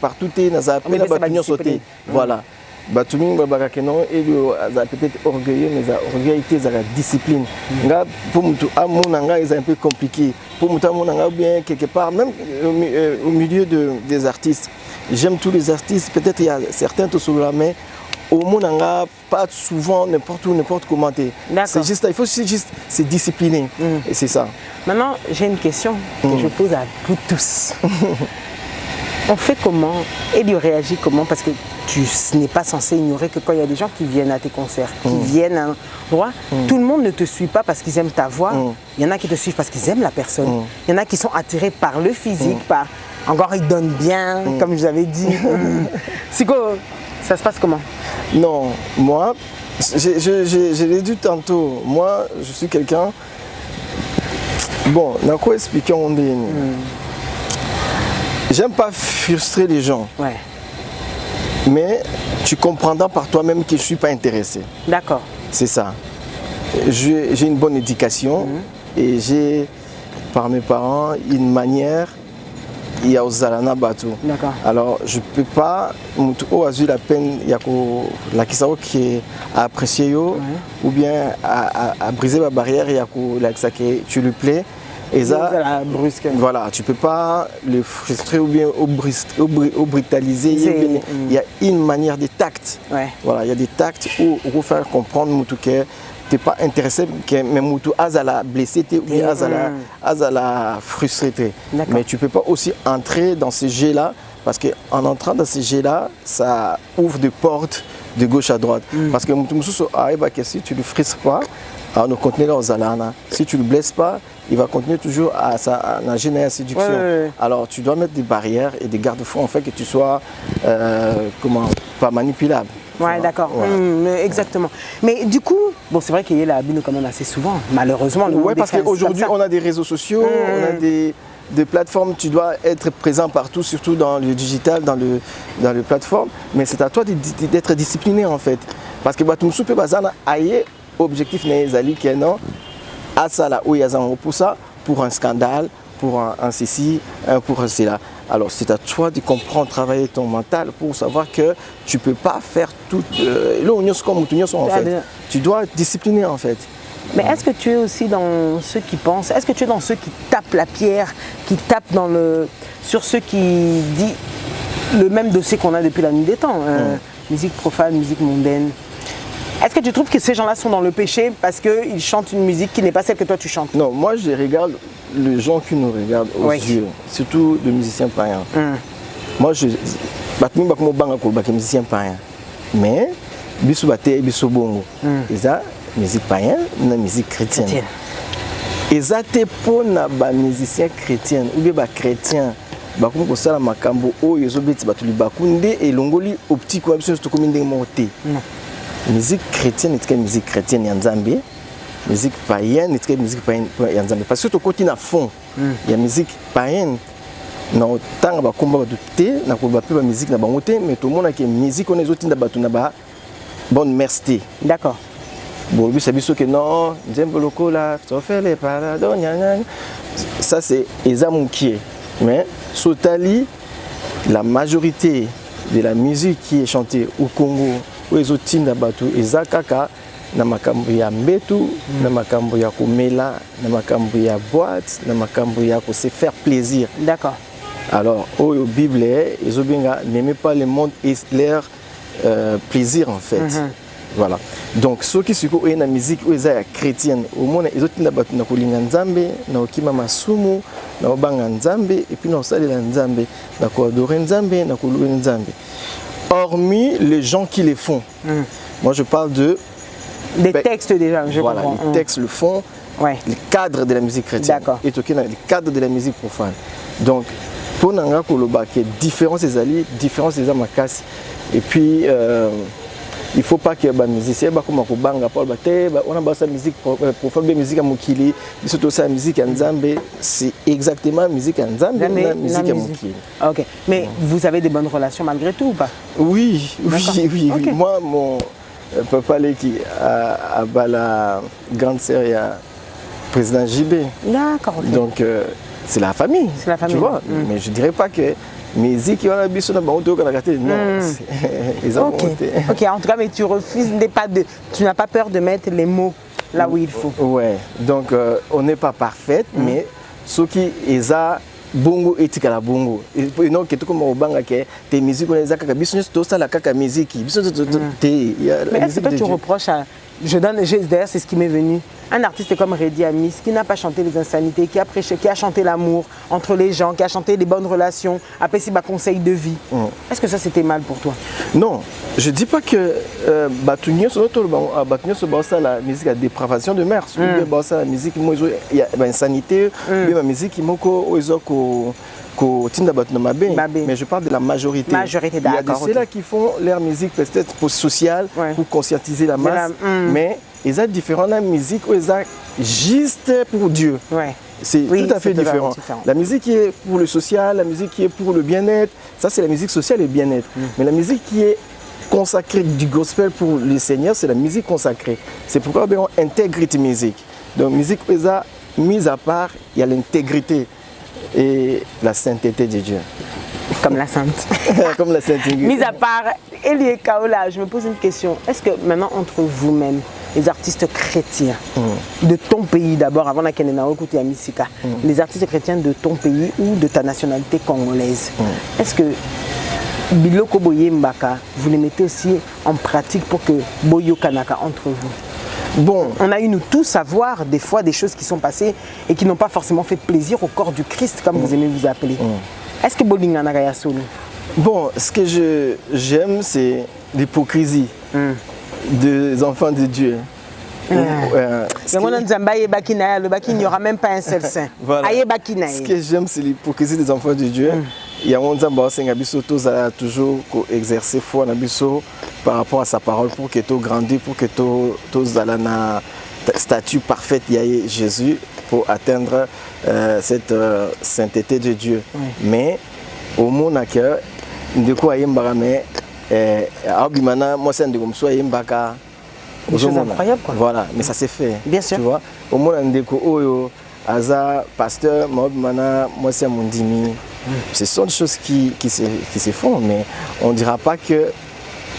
Partout, voilà. Peut-être orgueilleux, mais orgueil, c'est la discipline. Pour moi, c'est un peu compliqué. Pour moi, bien quelque part, même au milieu des artistes, j'aime tous les artistes. Peut-être il y a certains qui sont là, mais au monde, pas souvent, n'importe où, n'importe comment. C'est juste, il faut juste se discipliner. Et c'est ça. Maintenant, j'ai une question que je pose à vous tous. On fait comment? Elio réagit comment? Parce que tu n'es pas censé ignorer que quand il y a des gens qui viennent à tes concerts, qui viennent à un endroit, tout le monde ne te suit pas parce qu'ils aiment ta voix. Il y en a qui te suivent parce qu'ils aiment la personne. Il y en a qui sont attirés par le physique, par encore ils donnent bien, comme je vous avais dit. Siko, ça se passe comment? Non, moi, je l'ai dit tantôt, moi je suis quelqu'un. Bon, on a quoi expliquer on dit. J'aime pas frustrer les gens. Ouais. Mais tu comprendras par toi-même que je ne suis pas intéressé. D'accord. C'est ça. J'ai une bonne éducation et j'ai, par mes parents, une manière. Il y a aux Alana Batou. D'accord. Alors, je ne peux pas, au a eu la peine, il y a la Kisao qui a apprécié, ou bien à briser ma barrière, il y a la que tu lui plais. Et ça, voilà, tu ne peux pas le frustrer ou bien au brutaliser. Il y a une manière de tact. Ouais. Voilà, il y a des tacts où on faire comprendre que tu n'es pas intéressé, mais tu as blessé ou bien as frustré. Mais tu ne peux pas aussi entrer dans ces jets-là, parce qu'en entrant dans ces jets-là, ça ouvre des portes de gauche à droite. Parce que si tu ne le frustres pas, on continue aux Alana. Si tu ne le blesses pas, il va continuer toujours à nager dans la séduction. Alors tu dois mettre des barrières et des garde-fous en fait que tu sois pas manipulable. Ouais, d'accord. Exactement. Mais du coup, bon, c'est vrai qu'il y a la abus quand même assez souvent, malheureusement. Oui, parce qu'aujourd'hui, on a des réseaux sociaux, on a des plateformes, tu dois être présent partout, surtout dans le digital, dans les plateformes. Mais c'est à toi d'être discipliné en fait. Parce que tu me bazana aïe objectif n'est qui non à ça là où il y a pour un scandale, pour un ceci, pour un cela. Alors c'est à toi de comprendre, travailler ton mental pour savoir que tu ne peux pas faire tout. En fait. Tu dois être discipliné en fait. Mais est-ce que tu es aussi dans ceux qui pensent, est-ce que tu es dans ceux qui tapent la pierre, qui tapent sur ceux qui disent le même dossier qu'on a depuis la nuit des temps, musique profane, musique mondaine? Est-ce que tu trouves que ces gens-là sont dans le péché parce qu'ils chantent une musique qui n'est pas celle que toi tu chantes? Non, moi je regarde les gens qui nous regardent aux yeux, surtout les musiciens païens. Moi je suis musicien païen, mais biso bate biso bongo. Eza musique païenne, na musique chrétienne. Eza te pour na ba musicien chrétien ou bien ba chrétien. Bakomo kosala makambo oyo ezobeti bato libakunde elongoli optique wa biso to kominde moté. Musique chrétienne est une musique chrétienne en Zambie, musique païenne est une musique païenne en Zambie. Parce que tu continues à fond, il y a musique païenne. Non, tant que combat de thé, n'a pas musique n'a pas monté, mais tout le monde a une musique on est autres n'a pas bonne merci. D'accord. Bon, lui c'est bien sûr que non, j'aime beaucoup là, ça fait les paradons, ça c'est Ezamouki. Mais Sotali, la majorité de la musique qui est chantée au Congo. Les autres batu ezakaka na makambo ya mbetu na makambo ya komela na makambo ya boîte na makambo ya ko se faire plaisir. D'accord. Alors au Bible ezobinga n'aimez pas le monde et leur plaisir en fait. Voilà. Donc ceux qui sont na musique ou eza chrétienne au monde les autres batu na kolinga nzambe na okima masumu na obanga nzambe et puis na osalela nzambe na ko adorer nzambe na ko louer nzambe. Hormis les gens qui les font. Moi je parle des textes déjà, je voilà, comprends. Les textes le font, les cadres de la musique chrétienne. D'accord. Et les cadres de la musique profane. Donc, pour Nanga Koloba, qui est différent des alliés, différent des amakas. Et puis, il faut pas que les musiciens comme Kubanga Paul Bate on a sa musique pour faire de musique à Mukili surtout sa musique en Zambé c'est exactement musique en Zambé la musique à Mukili. OK. Mais vous avez des bonnes relations malgré tout ou pas? Oui. Okay. Moi mon papa qui a la grande sœur il y a président JB. D'accord. Okay. Donc c'est la famille. C'est la famille. Tu vois, mais je dirais pas que musique on a biso na bango qu'on a gâté non ils ont monté. OK, en tout cas mais tu refuses tu n'as pas peur de mettre les mots là où il faut. Ouais. Donc on n'est pas parfaite mais ce qui est à bongo etika la bongo et non que tout comme obanga que tes musiques on les a kaka biso to ça la kaka musique biso mais est-ce que tu reproches à d'ailleurs c'est ce qui m'est venu, un artiste comme Reddy Amis qui n'a pas chanté les insanités, qui a prêché, qui a chanté l'amour entre les gens, qui a chanté les bonnes relations, après c'est conseil de vie. Est-ce que ça c'était mal pour toi? Non, je dis pas que Batunio c'est la musique à dépravation de mœurs, c'est la musique il y a insanité, la musique moko mais je parle de la majorité. Il y a de ceux-là qui font leur musique peut-être pour sociale, pour conscientiser la masse, mais ils ont différents la musique où ils ont juste pour Dieu. C'est tout à fait différent. La musique qui est pour le social, la musique qui est pour le bien-être, ça c'est la musique sociale et bien-être. Mais la musique qui est consacrée du gospel pour le Seigneur, c'est la musique consacrée. C'est pourquoi on intègre cette musique. Donc musique où ils ont mis à part, il y a l'intégrité et la sainteté de Dieu. Comme la sainte. Comme la sainte. Mis à part Elie Kaola, je me pose une question. Est-ce que maintenant entre vous-même, les artistes chrétiens de ton pays d'abord, avant la Kenena Okuti Amisika, les artistes chrétiens de ton pays ou de ta nationalité congolaise, est-ce que Biloko Boye Mbaka, vous les mettez aussi en pratique pour que Boyo Kanaka entre vous? Bon, on a eu nous tous à voir des fois des choses qui sont passées et qui n'ont pas forcément fait plaisir au corps du Christ, comme vous aimez vous appeler. Est-ce que Bolinga Nagaya Solo? Bon, ce que j'aime, c'est l'hypocrisie des enfants de Dieu. Il n'y aura même pas un seul saint. Voilà. Ce que j'aime, c'est l'hypocrisie des enfants de Dieu. Il y a toujours exercer foi par rapport à sa parole pour que tu grandis, pour que tu aies un statut parfait de Jésus pour atteindre cette sainteté de Dieu. Mais au monde que de quoi mais moi c'est de comme soit des choses incroyables quoi. Voilà, mais ça s'est fait. Bien sûr. Tu vois, au monde ndeko oyo aza pasteur moi c'est mon dimi. Ce sont des choses qui se font, mais on ne dira pas que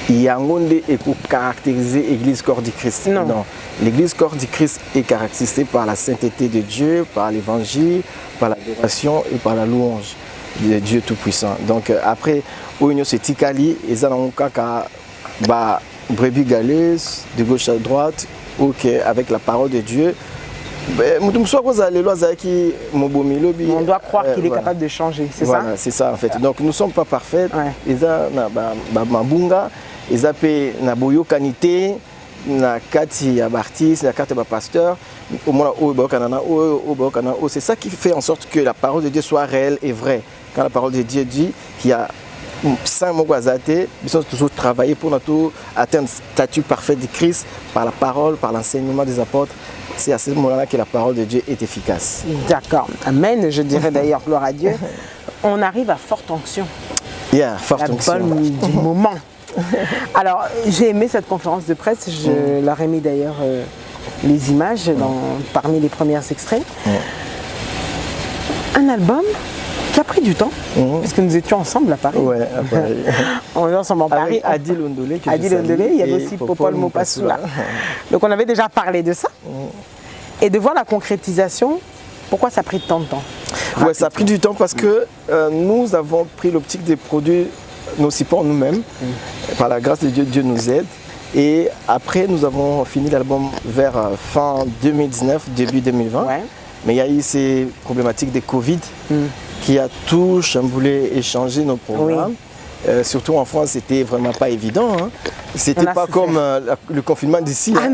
Yangonde est pour caractériser l'Église corps du Christ. Non. L'Église corps du Christ est caractérisée par la sainteté de Dieu, par l'évangile, par l'adoration et par la louange de Dieu Tout-Puissant. Donc après, Oigno c'est Tikali, et ça n'a pas brebis galeuse, de gauche à droite, ou avec la parole de Dieu. On doit croire qu'il est capable de changer, c'est ça? Voilà, c'est ça en fait. Donc nous ne sommes pas parfaits. Ils ont mabunga, ils ont naboyo kanité, na kati ya artiste, na kati ya pasteur. C'est ça qui fait en sorte que la parole de Dieu soit réelle et vraie. Quand la parole de Dieu dit qu'il y a 5 mots ils sont toujours travaillés pour atteindre le statut parfait de Christ par la parole, par l'enseignement des apôtres. C'est à ce moment-là que la parole de Dieu est efficace. D'accord. Amen. Je dirais d'ailleurs gloire à Dieu. On arrive à forte onction. Forte onction. La bonne du moment. Alors, j'ai aimé cette conférence de presse. Je leur ai mis d'ailleurs les images parmi les premiers extraits. Un album qui a pris du temps, puisque nous étions ensemble à Paris. Ouais, à Paris. On est ensemble en Paris. Adil Ondolé, il y avait aussi Popol Mopasula. Donc on avait déjà parlé de ça. Et de voir la concrétisation, pourquoi ça a pris tant de temps? Ouais, ça a pris du temps parce que nous avons pris l'optique de produire nos supports nous-mêmes. Par la grâce de Dieu, Dieu nous aide. Et après, nous avons fini l'album vers fin 2019, début 2020. Mais il y a eu ces problématiques de Covid qui a tout chamboulé et changé nos programmes. surtout en France, c'était vraiment pas évident. Hein. C'était pas comme le confinement d'ici. Ah,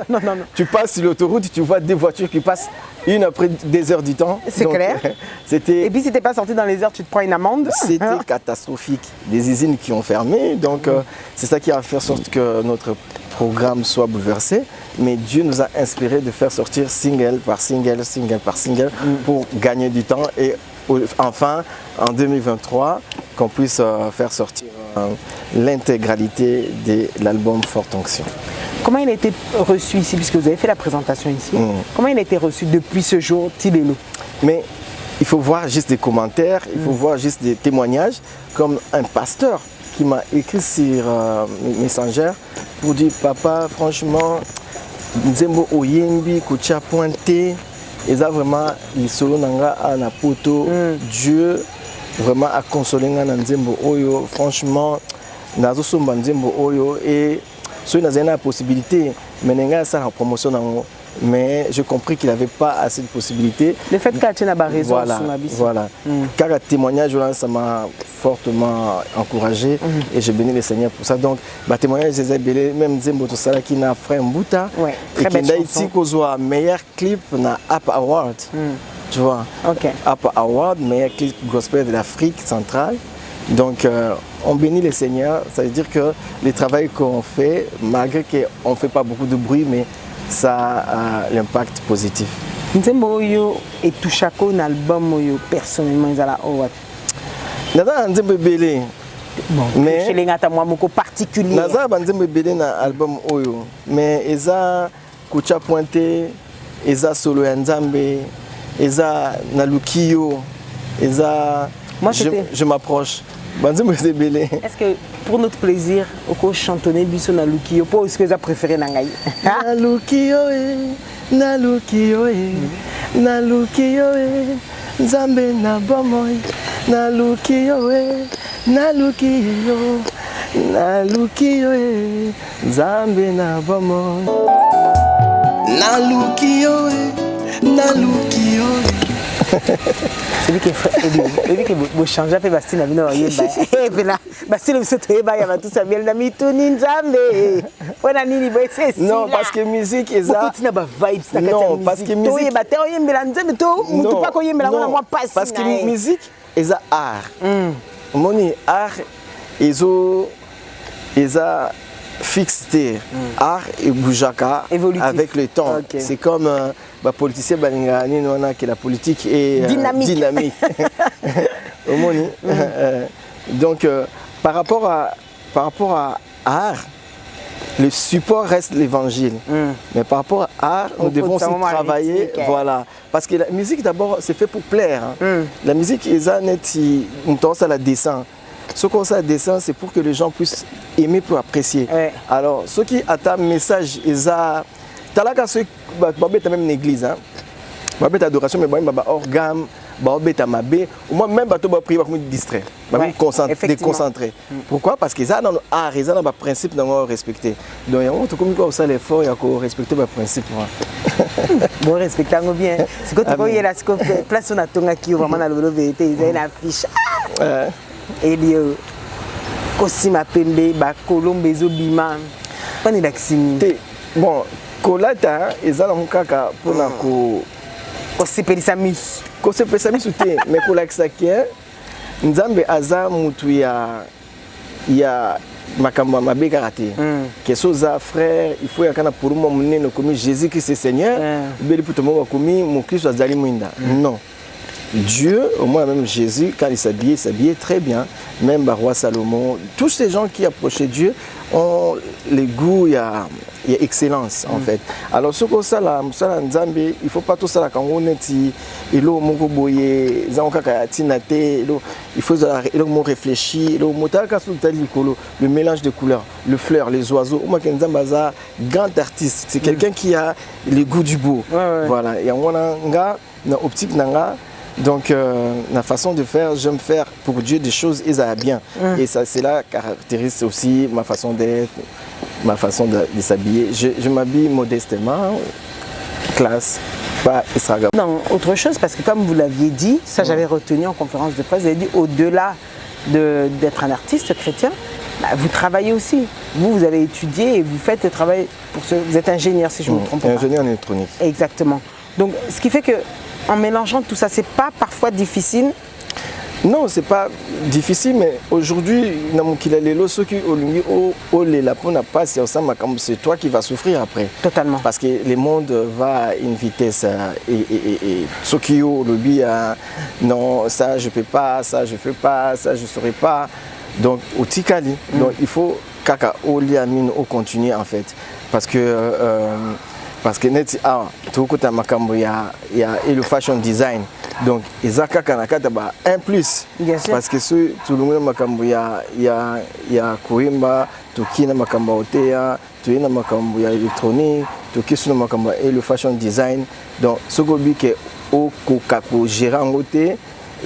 non. Tu passes sur l'autoroute, tu vois des voitures qui passent une après des heures du temps. C'est clair. Et puis si t'es pas sorti dans les heures, tu te prends une amende. C'était catastrophique. Des usines qui ont fermé. Donc c'est ça qui a fait en sorte que notre programme soit bouleversé. Mais Dieu nous a inspiré de faire sortir single par single pour gagner du temps. Et enfin, en 2023, qu'on puisse faire sortir l'intégralité de l'album Forte Onction. Comment il a été reçu ici, puisque vous avez fait la présentation ici? Comment il a été reçu depuis ce jour, Tibélo? Mais il faut voir juste des commentaires, il faut voir juste des témoignages, comme un pasteur qui m'a écrit sur Messenger pour dire papa, franchement, Nzembo Oyembi, Koucha Pointé, et ça vraiment, les solo nanga à Napoto, Dieu vraiment a consolé Nzembo Oyo, franchement, Nazo Somba Nzembo Oyo, et ceux qui ont la possibilité, mais ça en promotion, mais j'ai compris qu'il n'avait pas assez de possibilités. Le fait que tu n'as pas raison, voilà. Car le témoignage, ça m'a fortement encouragé et je bénis le Seigneur pour ça. Donc, le témoignage, même Zembo Tosala qui n'a frère Mbouta et qui a été le meilleur clip na App Award. Tu vois, App Award, meilleur clip gospel de l'Afrique centrale. Donc, on bénit le Seigneur. Ça veut dire que le travail qu'on fait, malgré qu'on ne fait pas beaucoup de bruit, mais ça a l'impact positif. Nzembo Oyo et Touchako, un album Oyo, personnellement, ils ont la Owat. Naza Nzembo Belé. Mais chez les gars, moi, beaucoup particulier. Naza Nzembo Belé na album Oyo. Mais ils ont Koucha Pointé, ils ont Solo Nzambe, ils ont Nalukiyo, ils ont. Moi, je m'approche. Est-ce que pour notre plaisir, on chantonner Bisso Nalukiyo, pour ce que vous avez préféré Nangaï? Nalukiyo, Nalukiyo, Nalukiyo, Zambe na bomoy, Nalukiyo, Nalukiyo, Nalukiyo, Zambe na bomoy, Nalukiyo, Nalukiyo. Celui qui est changé fait Bastille na bino yeba. Et puis là, Bastille se teba ya tout ça bien na mituni nzambe. Wana nini boy c'est non parce que musique eza non parce que musique to yeba te oyembela nzambe to mutu pa ko yembela ngona moi passe parce que musique eza art. Moni art eza fixé, art et boujaka avec le temps. C'est comme les politiciens qui la politique est dynamique. Donc par rapport à art, le support reste l'évangile. Mais par rapport à art, nous devons aussi travailler. Voilà. Parce que la musique d'abord c'est fait pour plaire. La musique est une tendance à la descente. Ce qu'on sait descend, c'est pour que les gens puissent aimer, pour apprécier. Alors, ce qui attendent message, ils ont. Talaka ceux qui même une église, hein. Babet adoration, mais babet organe, babet amabé. Moi même bateau ba prier, me distrait, me déconcentrer. Pourquoi? Parce qu'ils ont dans l'art, ils ont dans le principe dans respecter. Donc il y a un comme quoi ça l'effort, il y a respecter le principe. Bon respectant bien. C'est quand tu vois là, c'est que place on a tonga qui vraiment dans le vérité, ils ont une affiche. Et bien, Kosima Pembe, Colombe, Zobima, pas de vaccin. Bon, Kolata, ils ont kaka pour la ko. Kosepelisamus. Kosepelisamus ou te, mais Kolaksakia, Nzambe Aza Mutuya, il y a Makamba Mabeka raté. Que soza frère, il faut y avoir pour moi mener nos commis Jésus Christ est Seigneur. Beli pour tout le monde commis mon Christ Azali Mwinda. Non. Dieu, au moins même Jésus, quand il s'habillait très bien, même roi Salomon, tous ces gens qui approchaient Dieu ont les goûts, il y a excellence en fait. Alors ce qu'on sait là, il ne faut pas tout ça quand on est il faut réfléchir, le mélange de couleurs, le fleur, les oiseaux. Grand artiste, c'est quelqu'un qui a les goûts du beau. Voilà, et on a une optique. Donc, la façon de faire, j'aime faire pour Dieu des choses bien. Et ça, c'est là caractérise aussi ma façon d'être, ma façon de s'habiller. Je m'habille modestement, classe, pas extravagant. Non, autre chose, parce que comme vous l'aviez dit, ça j'avais retenu en conférence de presse, vous avez dit au-delà d'être un artiste chrétien, bah, vous travaillez aussi. Vous avez étudié et vous faites le travail pour ce. Vous êtes ingénieur, si je ne me trompe pas. Ingénieur en électronique. Exactement. Donc, ce qui fait que en mélangeant tout ça, c'est pas parfois difficile. Non, c'est pas difficile, mais aujourd'hui, c'est toi qui vas souffrir après. Totalement. Parce que le monde va à une vitesse et Sokio, le non, ça je peux pas, ça je fais pas, ça je saurais pas. Donc, au Tikali, donc il faut kaka Oliamine au continue en fait. Parce que net tout côté makambo il y a le fashion design. Donc ezaka kanakata ba un plus parce que ce tout le monde makambo il y a koimba tukina makambo otea tuina makambo ya électronique tukisuna makambo et le fashion design. Donc ce gobi que au kokako gérant côté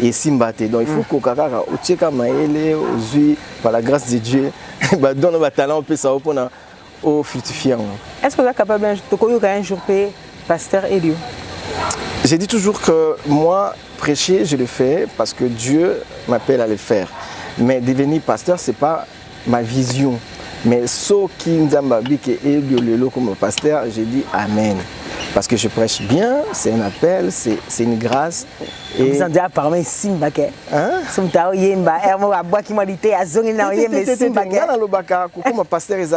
et simbate. Donc il faut kokaka o tcheka maele ozui par la grâce de Dieu ba donne ba talent peut ça pour au fructifiant. Est-ce que vous êtes capable de un jour payer pasteur Elio? J'ai dit toujours que moi, prêcher, je le fais parce que Dieu m'appelle à le faire. Mais devenir pasteur, ce n'est pas ma vision. Mais ce qui Nzambabi qui est Elio comme pasteur, j'ai dit Amen. Parce que je prêche bien, c'est un appel, c'est une grâce. Et vous en dites par moi Simba ke. Hein? Simta oyemba, ermo abwa ki molité azongi na oyembe Simba ke. Dans le baka, comme pasteur ils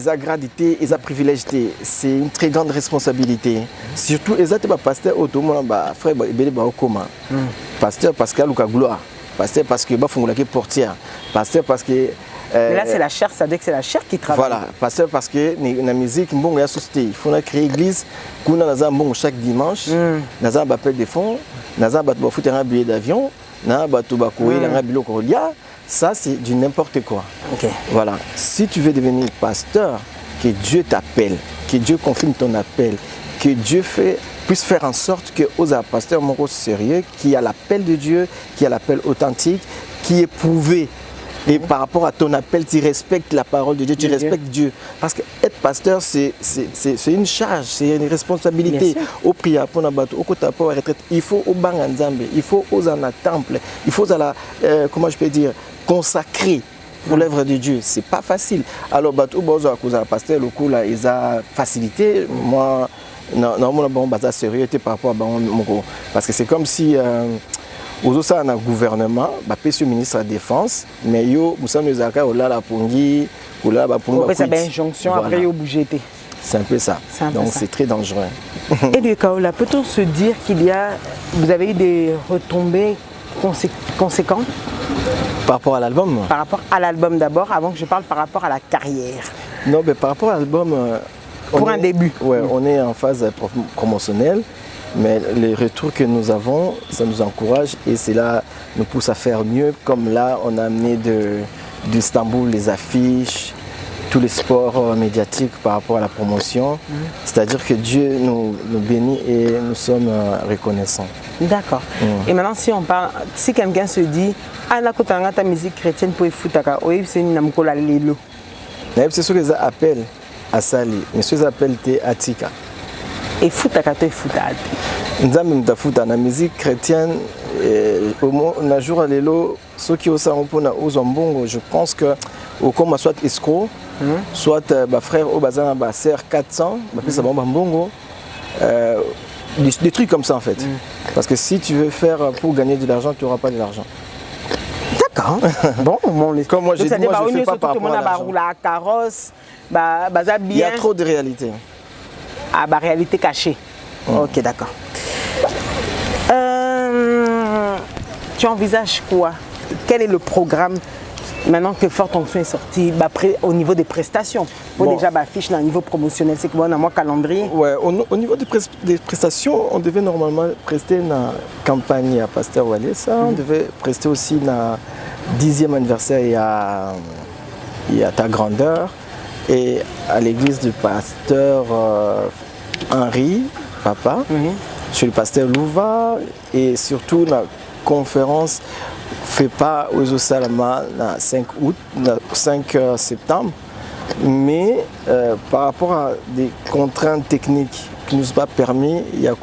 a gradité, ils a privilégié. C'est une très grande responsabilité. Surtout ils ont pasteur automobile ba frère ibele ba okoma. Pasteur parce que Luka gloire. Pasteur parce que ba fungula ke portière. Pasteur parce que mais là c'est la chair, ça dit que c'est la chair qui travaille. Voilà, pasteur parce que la musique mbongo ya société, il faut créer église, kuna naza mbongo chaque dimanche, naza ba appel de fonds, naza ba foot un billet d'avion, na ba to ba koé la biloko kolia, ça c'est du n'importe quoi. OK. Voilà, si tu veux devenir pasteur, que Dieu t'appelle, que Dieu confirme ton appel, que Dieu puisse faire en sorte que aux pasteurs moko sérieux, qui a l'appel de Dieu, qui a l'appel authentique, qui est prouvé. Et par rapport à ton appel, tu respectes la parole de Dieu, tu respectes Dieu. Parce que être pasteur, c'est une charge, c'est une responsabilité. Au prière, pour au côté de la retraite, il faut au Banganzambe, il faut aux temple, il faut à la, comment je peux dire, consacrer pour l'œuvre de Dieu. C'est pas facile. Alors, au pasteur, le coup là, ils ont facilité. Moi, non, bon, sérieux par rapport à parce que c'est comme si Aujourd'hui, on a un gouvernement, le ministre de la Défense, mais nous sommes les accords au la pongi, au la pongi. C'est une injonction après au budget. C'est un peu ça. Donc c'est très dangereux. Et du Kaola, peut-on se dire vous avez eu des retombées conséquentes par rapport à l'album? Par rapport à l'album d'abord, avant que je parle par rapport à la carrière. Non, mais par rapport à l'album, pour un début. Ouais, on est en phase promotionnelle. Mais les retours que nous avons, ça nous encourage et cela nous pousse à faire mieux. Comme là, on a amené d'Istanbul les affiches, tous les sports médiatiques par rapport à la promotion. C'est-à-dire que Dieu nous bénit et nous sommes reconnaissants. D'accord. Et maintenant, si on parle, si quelqu'un se dit, ah, la ta musique chrétienne pour foutaka, oui, c'est une namkola lelo. C'est ce qu'ils appellent à Sali, mais ce qu'ils appellent Atika. Et foutaka te foutade. Nzambe mtafuta na musique chrétienne na jour lelo ceux qui osent mpona ozambongo, je pense que au comme soit escroc soit ba frère au bazana ba sœur 400 ba pesa ba mbongo des trucs comme ça en fait. Parce que si tu veux faire pour gagner de l'argent, tu n'auras pas de l'argent. D'accord. Bon, comme moi j'ai dit, moi je fais pas par rapport à l'argent. Il y a trop de réalité. Ah, bah, réalité cachée. Ok, d'accord. Tu envisages quoi? Quel est le programme maintenant que Fort Onction est sorti au niveau des prestations? Bon. Déjà, affiche dans le niveau promotionnel, c'est quoi dans mon calendrier? Ouais, au niveau des prestations, on devait normalement prester la campagne à Pasteur Walesa, on devait prester aussi le 10e anniversaire et à ta grandeur. Et à l'église du pasteur Henri, papa, chez le pasteur Louva, et surtout la conférence fait pas aux Osalama le 5 août, le 5 septembre. Mais par rapport à des contraintes techniques qui ne nous ont pas permis, il y a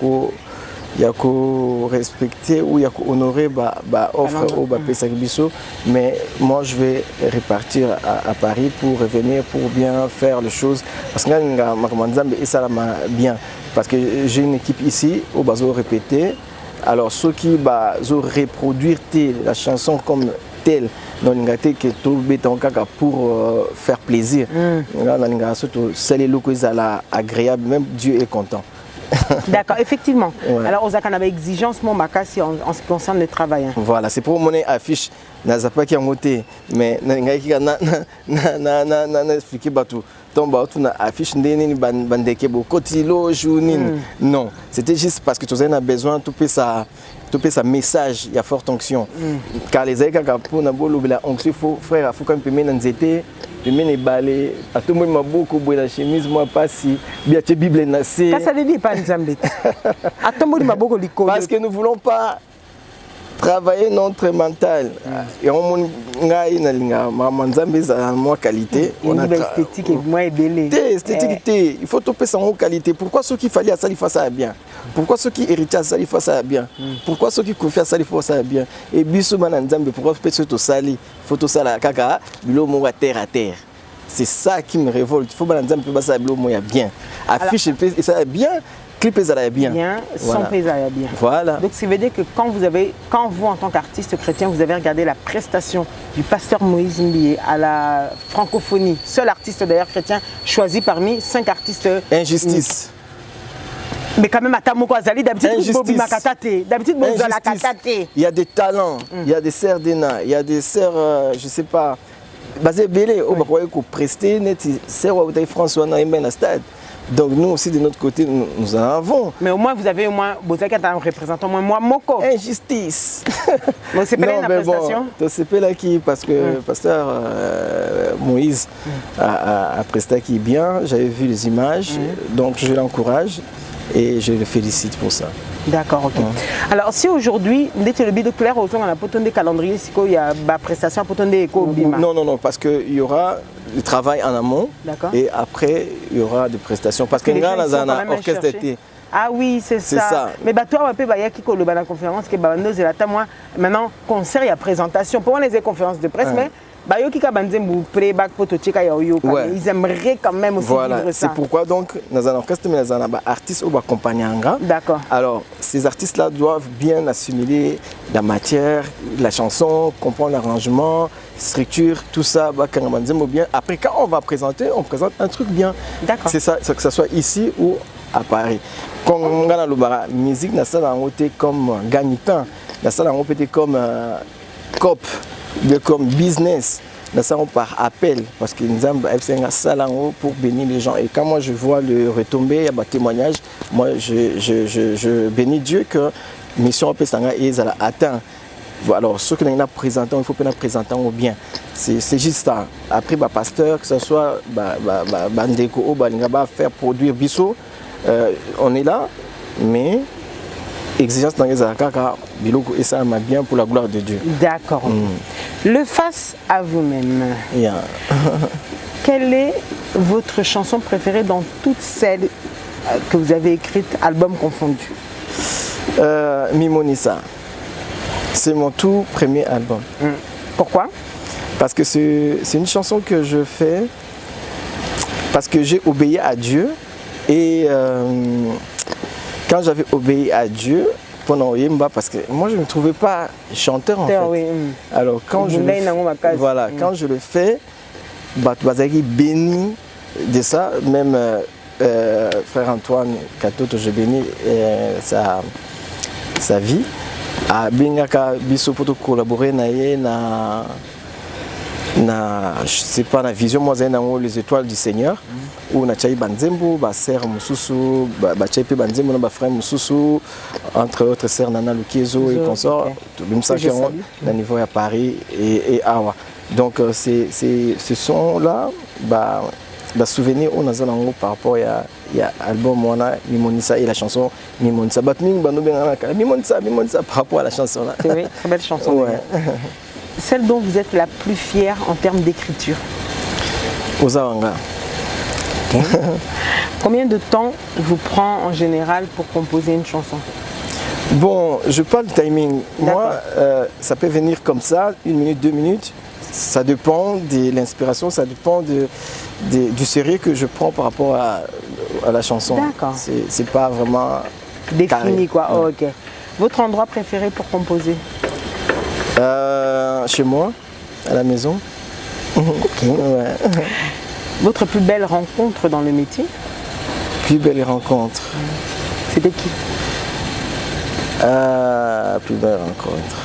il y a qu'à respecter ou il y a qu'à honorer offre au Pessakibiso. Mais moi, je vais repartir à Paris pour revenir, pour bien faire les choses. Parce que ça bien. Parce que j'ai une équipe ici, au Bazo répété. Alors, ceux qui vont reproduire la chanson comme telle, pour faire plaisir. C'est agréable, même Dieu est content. D'accord, effectivement. Ouais. Alors, aux Akanaba exigence, mon makasi en ce qui concerne le travail. Hein. Voilà, c'est pour mon affiche. Nazapa qui a monté, mais expliqué bateau. Affiche non, c'était juste parce que tu as besoin de tout ça message, il y a forte onction. Car les aïkas pour la onction, frère, il faut quand même nzete, les balais, à tout le monde m'a beaucoup de la chemise, moi pas si bien tu Bible nassé. Ça ne dit pas Nzambé. À tout le monde m'a beaucoup de parce que nous ne voulons pas travailler notre mental. Et on a une qualité. On a esthétique et moins belle. Esthétique, il faut topper sa qualité. Pourquoi ceux qui fallait à ça, ils fassent ça bien? Pourquoi ceux qui héritaient à ça, ils fassent ça bien? Pourquoi ceux qui confiaient à ça, ils fassent ça bien? Et biso mananzambe, pourquoi faire tout sali? Faut tout ça la kaka, bilo mo à terre. C'est ça qui me révolte. Il faut mananzambe peut passer bilo mo bien. Affiche et ça bien. Clip est bien. Son pays est bien. Voilà. Donc ça veut dire que quand vous en tant qu'artiste chrétien, vous avez regardé la prestation du pasteur Moïse Mbié à la francophonie, seul artiste d'ailleurs chrétien choisi parmi 5 artistes. Injustice. Mais quand même à Tamoko Azali, d'habitude il y a des talents, il y a des sœurs d'Ena, il y a des sœurs, je sais pas, basé belé, on va croire qu'on prestait net, sœur ou François Naïmen à stade. Donc nous aussi de notre côté, nous en avons. Mais au moins vous avez un représentant, moi Moko. Injustice. Donc c'est pas la prestation. C'est pas là qui, parce que le pasteur Moïse a presté qui bien, j'avais vu les images, donc je l'encourage et je le félicite pour ça. D'accord, ok. Alors si aujourd'hui, dès que le bide clair, on a poton des calendriers, il y a des prestations, poton des éco. Non, parce qu'il y aura le travail en amont et après il y aura des prestations. Parce que nous avons un orchestre d'été. Ah oui, c'est ça. Mais toi, il y a qui dans la conférence, qui est moi maintenant concert, il y a présentation. Pour les conférences de presse, mais ils aimeraient quand même aussi vivre ça. C'est pourquoi donc dans un orchestre, mais dans un artiste ou accompagnant. D'accord. Alors ces artistes-là doivent bien assimiler la matière, la chanson, comprendre l'arrangement, structure, tout ça. Bien. Après quand on va présenter, on présente un truc bien. D'accord. C'est ça, que ce soit ici ou à Paris. Quand on a la musique, na ça comme gagne-pain, na ça comme cop. Comme business, nous sommes par appel parce que nous avons un salon pour bénir les gens. Et quand moi je vois le retombé, il y a des témoignages, moi je bénis Dieu que la mission est atteinte. Alors, ceux qui nous présentent, il faut que nous présentons au bien. C'est juste ça. Après, le pasteur, que ce soit Bandeko ou Balingaba, faire produire Bissot, on est là, mais exigence dans les arcades, et ça m'a bien pour la gloire de Dieu. D'accord. Le face à vous-même. Yeah. Quelle est votre chanson préférée dans toutes celles que vous avez écrites, albums confondus? Mimonissa. C'est mon tout premier album. Pourquoi? Parce que c'est une chanson que je fais parce que j'ai obéi à Dieu et quand j'avais obéi à Dieu pendant Yemba, parce que moi je ne me trouvais pas chanteur en fait. Oui. Alors quand je le fais, Bazaki béni de ça, même frère Antoine Katoto, je bénis sa vie. A Bengaka Biso pour collaborer na je sais pas la vision moi les étoiles du Seigneur où na chai banzembo ba sœur mususu ba chai pe banzembo na ba frère mususu entre autres sœur Nana Lukezo et consort tout le monde na niveau à Paris et Awa. Donc ce sont là bah souvenir on a par rapport à l'album Mona Mimonissa et la chanson Mimonissa Mimonissa par rapport à la chanson là. C'est une très belle chanson. Ouais. Celle dont vous êtes la plus fière en termes d'écriture? Ozawanga. Combien de temps vous prend en général pour composer une chanson? Bon, je parle du timing. Moi, ça peut venir comme ça, 1 minute, 2 minutes. Ça dépend de l'inspiration, ça dépend du sérieux que je prends par rapport à la chanson. D'accord. C'est pas vraiment défini carré. quoi. Oh, ok. Votre endroit préféré pour composer? Chez moi, à la maison. Ok. Ouais. Votre plus belle rencontre dans le métier? Plus belle rencontre. C'était qui? Plus belle rencontre.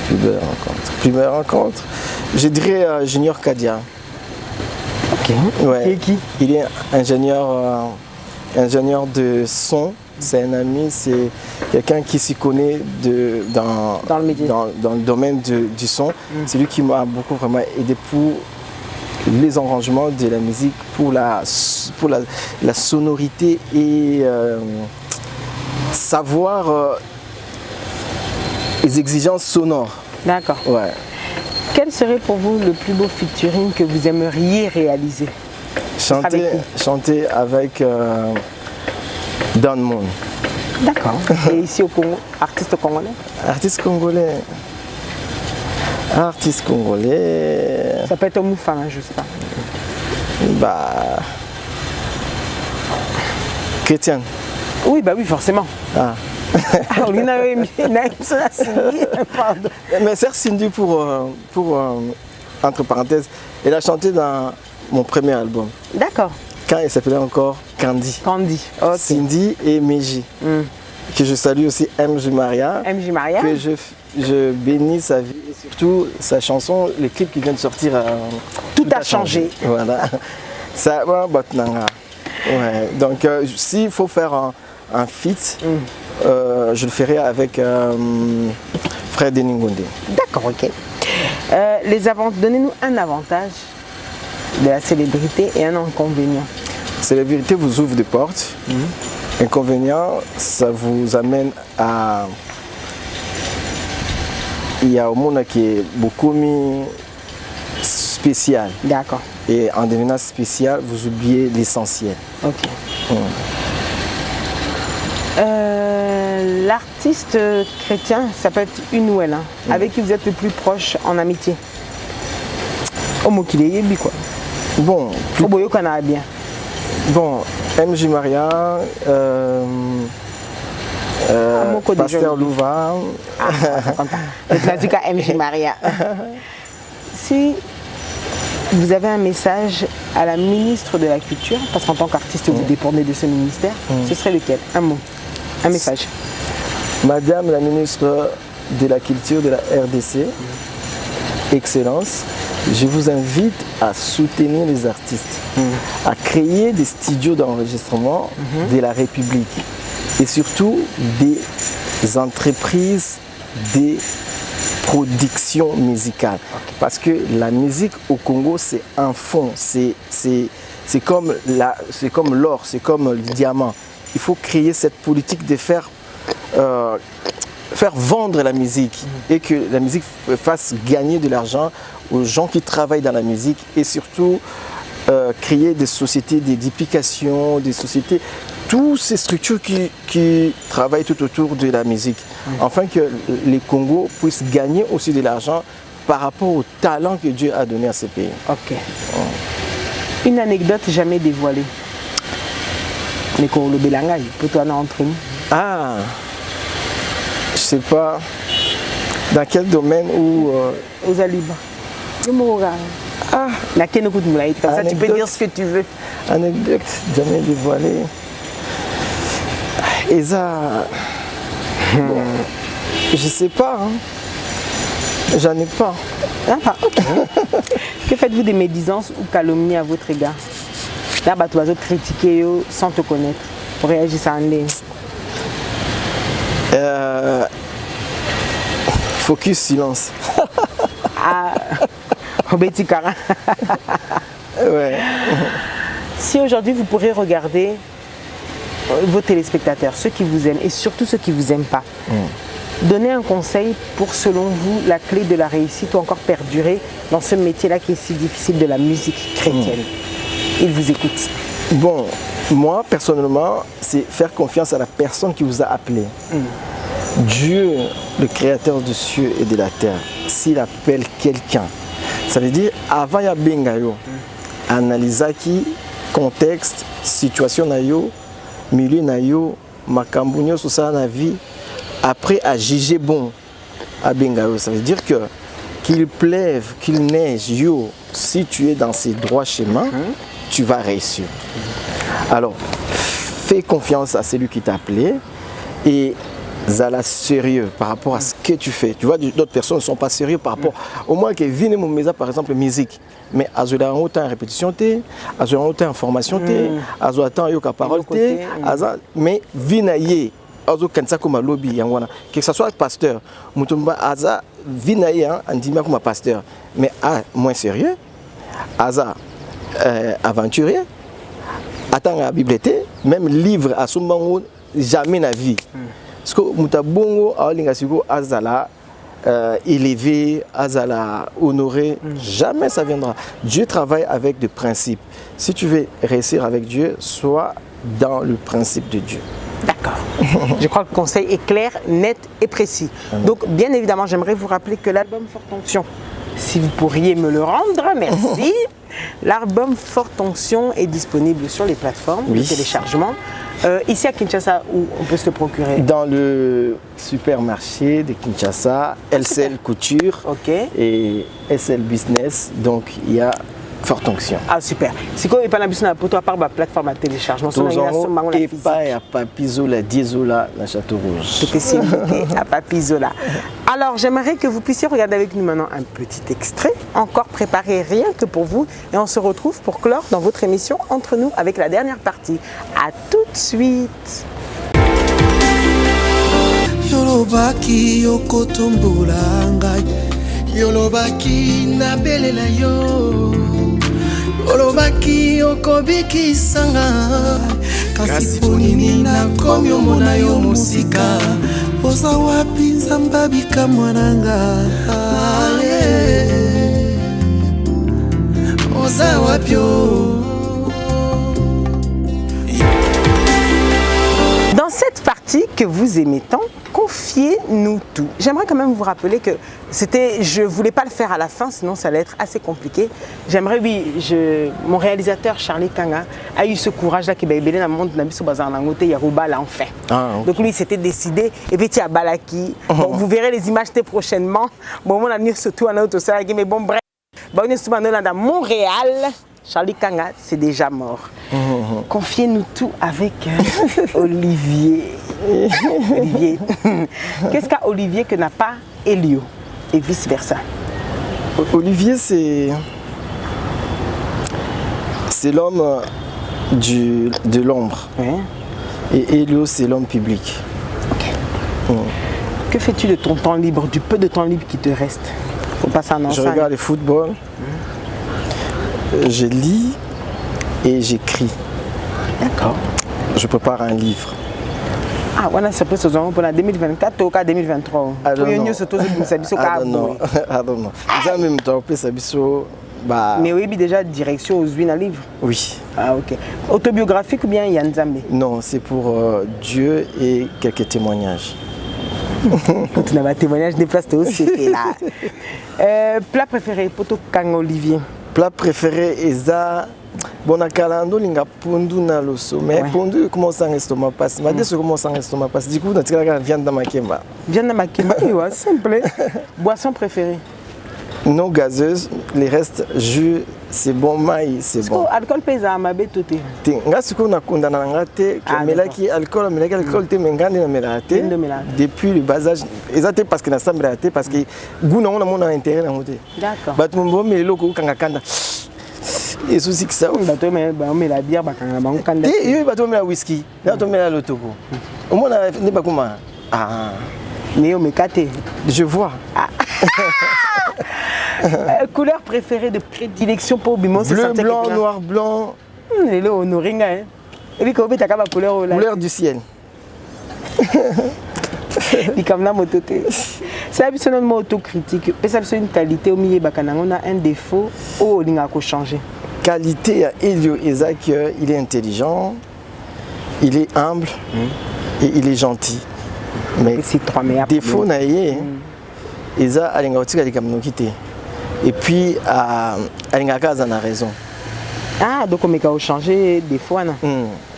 Plus belle rencontre. Plus belle rencontre. Je dirais Junior Kadia. Ok. Ouais. Et qui? Il est ingénieur de son. C'est un ami, c'est quelqu'un qui s'y connaît dans le métier. dans le domaine du son. C'est lui qui m'a beaucoup vraiment aidé pour les arrangements de la musique, pour la sonorité et savoir les exigences sonores. D'accord. Ouais. Quel serait pour vous le plus beau featuring que vous aimeriez réaliser? Chanter avec Don Moon. D'accord. Et ici au Congo, artiste congolais? Artiste congolais. Artiste congolais. Ça peut être homme ou femme, je sais pas. Bah. Chrétien. Oui, bah oui, forcément. Ah. On lui a mis pardon. Mais Serge Cindy pour entre parenthèses, elle a chanté dans mon premier album. D'accord. Quand il s'appelait encore Candy. Candy. Ok. Cindy et Meji. Que je salue aussi MJ Maria. MJ Maria. Que je bénis sa vie et surtout sa chanson, le clip qui vient de sortir. Tout a changé. Voilà. Ça, ouais. Donc s'il faut faire un feat, je le ferai avec Frère Denis Ngondé. D'accord, ok. Donnez-nous un avantage de la célébrité et un inconvénient. Célébrité vous ouvre des portes. Inconvénient, ça vous amène à... Il y a un monde qui est beaucoup mis spécial. D'accord. Et en devenant spécial, vous oubliez l'essentiel. Ok. L'artiste chrétien, ça peut être une ou elle, hein, avec qui vous êtes le plus proche en amitié. Au mot qu'il est, quoi. Bon, bien. Bon, MJ Maria, Pasteur Louva. Je dit qu'à MJ Maria. Si vous avez un message à la ministre de la Culture, parce qu'en tant qu'artiste, vous dépendez de ce ministère, ce serait lequel? Un mot, un message. Madame la ministre de la Culture de la RDC, Excellence, je vous invite à soutenir les artistes, à créer des studios d'enregistrement de la République et surtout des entreprises de production musicale. Parce que la musique au Congo, c'est un fond, c'est comme l'or, c'est comme le diamant. Il faut créer cette politique de faire vendre la musique et que la musique fasse gagner de l'argent aux gens qui travaillent dans la musique et surtout créer des sociétés d'éducation, des sociétés, toutes ces structures qui travaillent tout autour de la musique, afin que les Congos puissent gagner aussi de l'argent par rapport au talent que Dieu a donné à ce pays. Ok. Une anecdote jamais dévoilée. Mais qu'on le bélangaille, pour toi, entre nous. Ah, je sais pas dans quel domaine où... Aux alibas. Ah, comme ça tu peux dire ce que tu veux. Anecdote jamais dévoilée. Et ça... Bon, je sais pas. Hein. J'en ai pas. Ah, ok. Que faites-vous des médisances ou calomnies à votre égard? Là, tu vas critiquer sans te connaître. Pour réagir ça en ligne. Focus, silence. Ah, Obeti Kara. Ouais. Si aujourd'hui vous pourrez regarder vos téléspectateurs, ceux qui vous aiment et surtout ceux qui ne vous aiment pas, donnez un conseil pour, selon vous, la clé de la réussite ou encore perdurer dans ce métier-là qui est si difficile de la musique chrétienne. Ils vous écoutent. Bon, moi, personnellement, c'est faire confiance à la personne qui vous a appelé. Dieu, le créateur du ciel et de la terre, s'il appelle quelqu'un, ça veut dire avant ya bengayo, analyser qui contexte, situation na yo, milieu na yo, makambo nyonso ça na vie, après à juger bon à bengayo, ça veut dire que qu'il pleuve, qu'il neige, yo, si tu es dans ces droits chemins, tu vas réussir. Alors, fais confiance à celui qui t'a appelé et zala sérieux par rapport à ce que tu fais. Tu vois, d'autres personnes ne sont pas sérieux par rapport au moins que vienne mon mesa par exemple musique. Mais à ce moment autant répétition té, à ce moment autant information té, à ce temps yo ka parole té, mais vinaye azo kanisa comme lobby yangwana que ce soit pasteur, mutumba aza vinaye andima comme pasteur, mais moins sérieux, aza aventurier, attends la bibliothèque, même livre à ce moment jamais na vie. Parce que mutabongo alingasiko azala élevé, azala honoré, jamais ça viendra. Dieu travaille avec des principes. Si tu veux réussir avec Dieu, sois dans le principe de Dieu. D'accord. Je crois que le conseil est clair, net et précis. Donc, bien évidemment, j'aimerais vous rappeler que l'album Forte Onction, si vous pourriez me le rendre, merci. L'album Forte Onction est disponible sur les plateformes de téléchargement. Ici à Kinshasa, où on peut se le procurer? Dans le supermarché de Kinshasa, LCL Couture et SL Business. Donc, il y a Forte Onction. Ah, super. C'est quoi, il n'y a pas d'ambition pour toi par la plateforme de téléchargement? Et pas à Papizola, Diesola, la Château Rouge. Tout est à Papizola. Alors, j'aimerais que vous puissiez regarder avec nous maintenant un petit extrait, encore préparé rien que pour vous. Et on se retrouve pour clore dans votre émission Entre nous avec la dernière partie. À tout de suite. Yolobaki yokotombola ngai, yolobaki nabelela yo, yolobaki okobikisanga, kasi ponini nakomi omona yo mosika, oza wapi nzamba bikamwa nanga, oza wapi yo. Dans cette partie que vous aimez tant, confiez-nous tout. J'aimerais quand même vous rappeler que je ne voulais pas le faire à la fin, sinon ça allait être assez compliqué. J'aimerais, mon réalisateur Charlie Kanga a eu ce courage-là qui est dans le monde de Yarouba l'a enfin. Donc lui, il s'était décidé, et puis il y a Balaki. Bon, vous verrez les images prochainement. Bon, on a mis surtout à notre salle, mais bon, bref, on est à Montréal. Charlie Kanga, c'est déjà mort. Confiez-nous tout avec Olivier. Olivier. Qu'est-ce qu'a Olivier que n'a pas Elio et vice-versa? Olivier, c'est l'homme de l'ombre. Et Elio, c'est l'homme public. Que fais-tu de ton temps libre, du peu de temps libre qui te reste? Faut pas s'en Je regarde le football. Je lis et j'écris. D'accord. Je prépare un livre. Ah, on a ce pour pour la 2024 ou 2023. I don't know. Mais oui, déjà direction aux huiles à livre. Oui. Ah, ok. Autobiographique ou bien Yanzambe? Non, c'est pour Dieu et quelques témoignages. Tu n'as pas de témoignage, déplace-toi aussi. Là. Plat préféré, Poto Kang Olivier? Plat préféré, Eza. Bon, à Kalando, il y a pondu na loso. Mais pondu, comment ça l'estomac passe? Mais dès comment ça l'estomac passe? Du coup, on a tiré la viande dans ma kemba. Viande dans ma kemba, oui, simple. Boisson préférée? Non gazeuse, les restes, jus, c'est bon, maïs, c'est bon. Alcool pesa ma bête tout. Nga siko na kondana ngate, melaki alcool, te mengandi na melate. Depuis le bas âge, exactement parce que na sambrate parce que guna on a mon intérêt na moté. D'accord. Bat mon bon mais loko kanga kanda. Et souci que ça. Bato mais la bière bakanga ba kanda. Et bato mais la whisky, bato mais la lotoko. Au moins ne pas comment. Ah. Mais on me kate. Je vois. Couleur préférée de prédilection pour Bimo? Bleu, blanc, noir, blanc. Il est honoringa. Et puis comment tu as la couleur? Couleur du ciel. C'est absolument autocritique. C'est une qualité au milieu on a un défaut ou on a changer. Qualité à Elio Isaac, il est intelligent, il est humble et il est gentil. Mais c'est 3 meilleurs défaut na yé eza alinga otika likamnoki te. Et puis alinga kaza na raison. Ah, donc on m'a changé des fois non.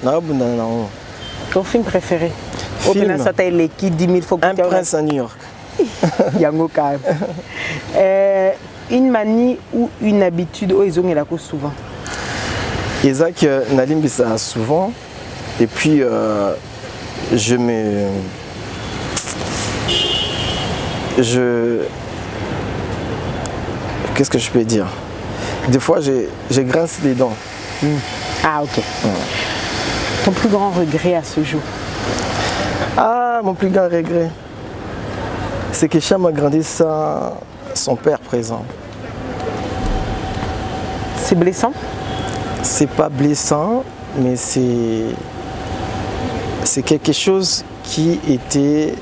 Na bunda na on. Ton film préféré? Film. Ça t'a l'équipe 10 000 fois. Un prince à New York. Yango quand même. Une manie ou une habitude où ils ont la cause souvent. Isaac Nalim ça souvent. Et puis qu'est-ce que je peux dire? Des fois, je grince les dents. Ah, ok. Ton plus grand regret à ce jour? Ah, mon plus grand regret, c'est que Cham a grandi sans son père présent. C'est blessant? C'est pas blessant, mais c'est quelque chose qui était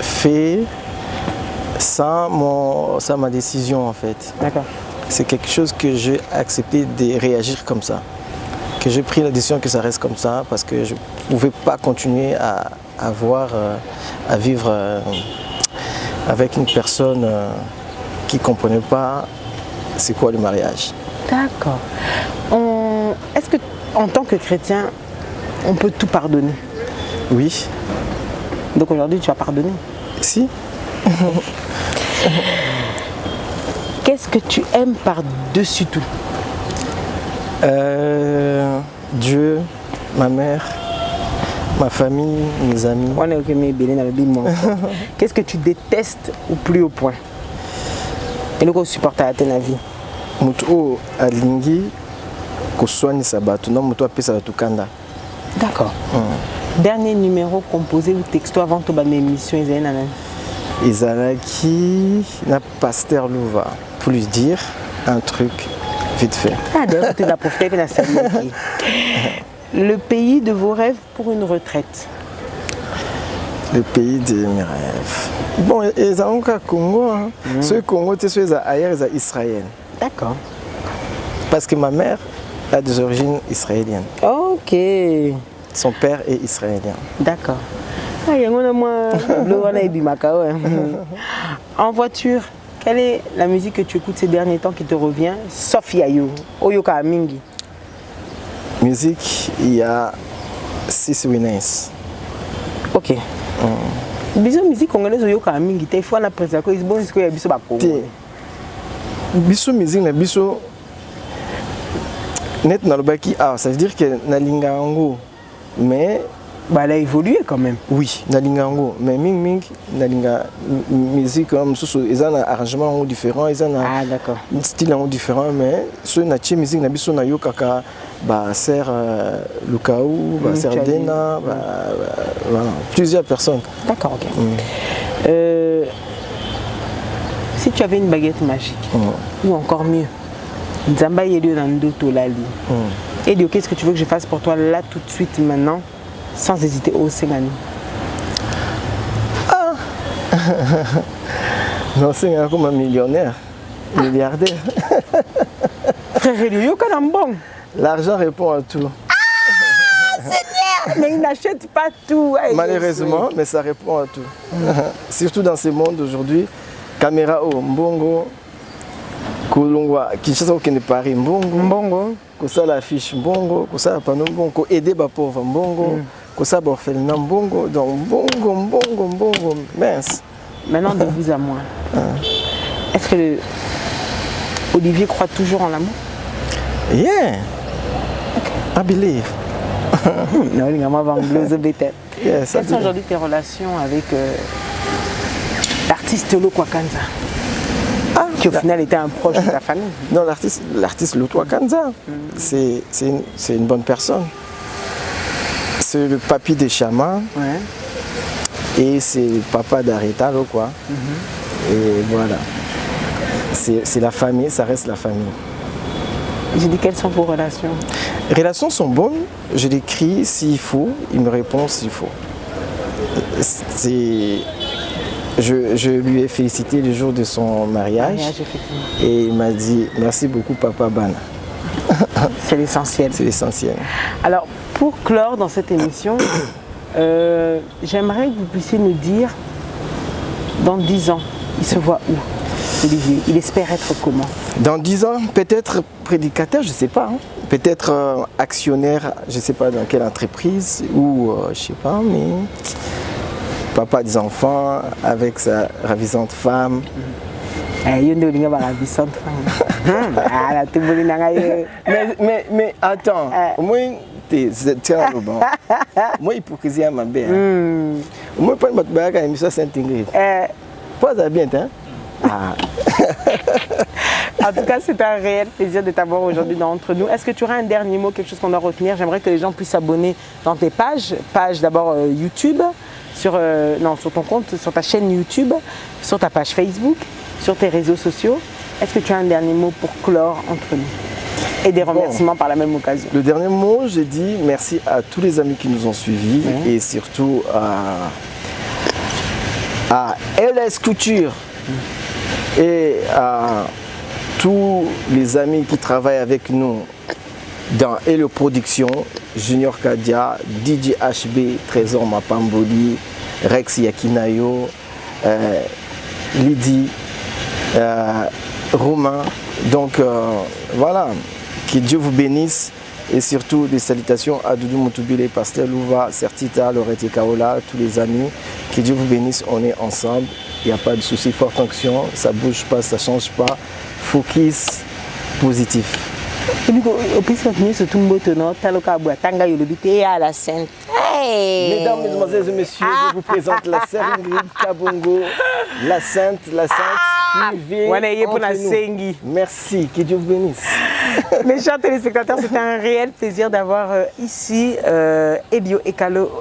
fait sans ma décision en fait. D'accord. C'est quelque chose que j'ai accepté de réagir comme ça. Que j'ai pris la décision que ça reste comme ça parce que je ne pouvais pas continuer à vivre avec une personne qui ne comprenait pas c'est quoi le mariage. D'accord. Est-ce que en tant que chrétien, on peut tout pardonner? Oui. Donc aujourd'hui, tu vas pardonner? Si. Qu'est-ce que tu aimes par-dessus tout? Dieu, ma mère, ma famille, mes amis. Qu'est-ce que tu détestes au plus haut point? Et le supporter à ton avis? Mutu alingi koswanisa bato na mutu apesa bato kanda. D'accord. Dernier numéro composé ou texto avant ton émission Ezalaki na Pasteur Louva pour lui dire un truc vite fait. Ah d'ailleurs tu l'as profité la salle. Le pays de vos rêves pour une retraite? Le pays de mes rêves. Bon, ils ont un Congo. Ce Congo, c'est ailleurs, c'est Israël. D'accord. Parce que ma mère a des origines israéliennes. Ok. Son père est israélien. D'accord. En voiture, quelle est la musique que tu écoutes ces derniers temps qui te revient, sauf Yayo, Oyoka Mingi? Musique, il y a Six Winners. Ok. Bisous musique congolaise Oyoka Mingi, t'es fois la présence quoi, bon est-ce qu'il y a bisous bako? Bisous musique na bisous net na lobaki ça veut dire que na lingango mais bah elle a évolué quand même. Oui, na lingango mais ming na linga musique comme sous ils ont un arrangement différent, ils ont un style différent mais ceux na chi musique na biso na yo kaka ba ser Lukaou, ba ser Dena, voilà, plusieurs personnes. D'accord, OK. Si tu avais une baguette magique ou encore mieux Nzamba Yelio Nando Tolali. Et Dieu, qu'est-ce que tu veux que je fasse pour toi là tout de suite maintenant sans hésiter au Sémani? Ah non, c'est comme un millionnaire, milliardaire. Frère Elio, bon. L'argent répond à tout. Ah Seigneur, mais il n'achète pas tout. Malheureusement, mais ça répond à tout. Surtout dans ce monde aujourd'hui, caméra au mbongo, Kolongwa, Kinshasa au Kende Paris mbongo, kosa la fiche mbongo, kosa la panneau mbongo, aider les pauvres mbongo, kosa la orphelinat mbongo, donc mbongo, mince. Maintenant de vous à moi. Est-ce que Olivier croit toujours en l'amour? Yeah, I believe. Quelles sont aujourd'hui tes relations avec l'artiste Lokwa Kanza? Qui au final était un proche de ta famille. Non, l'artiste Lokwa Kanza, c'est une bonne personne. C'est le papy des chamans et c'est le papa d'Areta Lokwa. Et voilà. C'est la famille, ça reste la famille. J'ai dit quelles sont vos relations? Les relations sont bonnes, je l'écris s'il faut, il me répond s'il faut. Je lui ai félicité le jour de son mariage et il m'a dit merci beaucoup Papa Bana. C'est l'essentiel. C'est l'essentiel. Alors pour clore dans cette émission, j'aimerais que vous puissiez nous dire, dans 10 ans, il se voit où, Olivier? Il espère être comment? Dans 10 ans, peut-être prédicateur, je ne sais pas. Hein. Peut-être actionnaire, je ne sais pas dans quelle entreprise, ou je ne sais pas, mais papa des enfants avec sa ravissante femme. Mais attends, moi, hypocrisie à ma belle. Moi, je ne peux pas émission Saint-Ingrid. Pas ça bien, hein? En tout cas, c'est un réel plaisir de t'avoir aujourd'hui d'entre nous. Est-ce que tu aurais un dernier mot, quelque chose qu'on doit retenir? J'aimerais que les gens puissent s'abonner dans tes pages. Page d'abord YouTube, sur ton compte, sur ta chaîne YouTube, sur ta page Facebook, sur tes réseaux sociaux. Est-ce que tu as un dernier mot pour clore entre nous? Et des remerciements par la même occasion. Le dernier mot, j'ai dit merci à tous les amis qui nous ont suivis et surtout à LS Couture et à tous les amis qui travaillent avec nous dans Hello Production, Junior Kadia, DJ HB, Trésor Mapamboli, Rex Yakinayo, Lydie, Romain. Donc voilà, que Dieu vous bénisse et surtout des salutations à Doudou Moutubile, Pasteur Louva, Certita, Lorette Kaola, tous les amis. Que Dieu vous bénisse, on est ensemble, il n'y a pas de souci, forte action, ça ne bouge pas, ça ne change pas. Focus positif. Mesdames, mesdemoiselles et messieurs, je vous présente la sœur Ingrid Kabongo, la sainte, suivez entre nous. Merci, que Dieu vous bénisse. Mes chers téléspectateurs, c'était un réel plaisir d'avoir ici Elio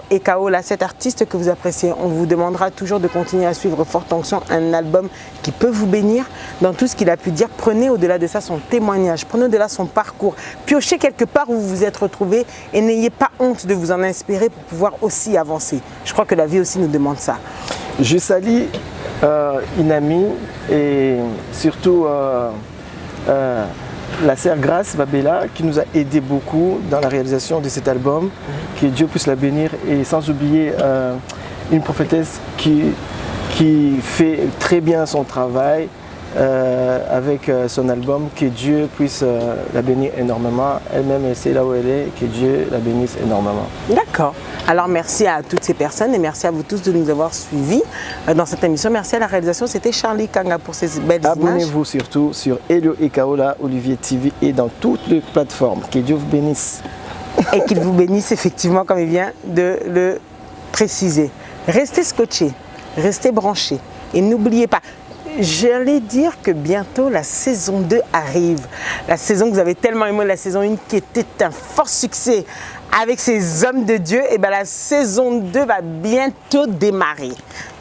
Ekaola, cet artiste que vous appréciez. On vous demandera toujours de continuer à suivre Forte Onction, un album qui peut vous bénir dans tout ce qu'il a pu dire. Prenez au-delà de ça son témoignage, prenez au-delà son parcours, piochez quelque part où vous vous êtes retrouvé et n'ayez pas honte de vous en inspirer pour pouvoir aussi avancer. Je crois que la vie aussi nous demande ça. Je salue une amie et surtout la sœur Grace Babella qui nous a aidé beaucoup dans la réalisation de cet album. Que Dieu puisse la bénir et sans oublier une prophétesse qui fait très bien son travail avec son album. Que Dieu puisse la bénir énormément. Elle-même, elle sait là où elle est. Que Dieu la bénisse énormément. D'accord. Alors merci à toutes ces personnes et merci à vous tous de nous avoir suivis dans cette émission. Merci à la réalisation, c'était Charlie Kanga pour ces belles images. Abonnez-vous surtout sur Elio Ekaola, Olivier TV et dans toutes les plateformes. Que Dieu vous bénisse. Et qu'il vous bénisse effectivement comme il vient de le préciser. Restez scotchés, restez branchés et n'oubliez pas. J'allais dire que bientôt la saison 2 arrive. La saison que vous avez tellement aimé, la saison 1 qui était un fort succès avec ces hommes de Dieu, et bien la saison 2 va bientôt démarrer.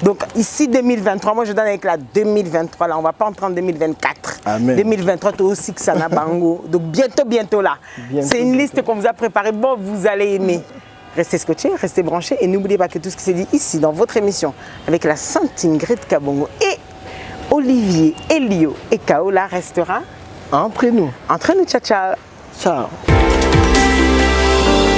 Donc ici 2023, moi je donne avec la 2023, là on ne va pas entrer en 2024. Amen. 2023, toi aussi que ça n'a bango. Donc bientôt là. C'est une liste qu'on vous a préparée, bon vous allez aimer. Restez scotchés, restez branchés et n'oubliez pas que tout ce qui s'est dit ici dans votre émission avec la sainte Ingrid Kabongo et Olivier, Elio Ekaola restera entre nous. Entre nous, ciao ciao. Ciao.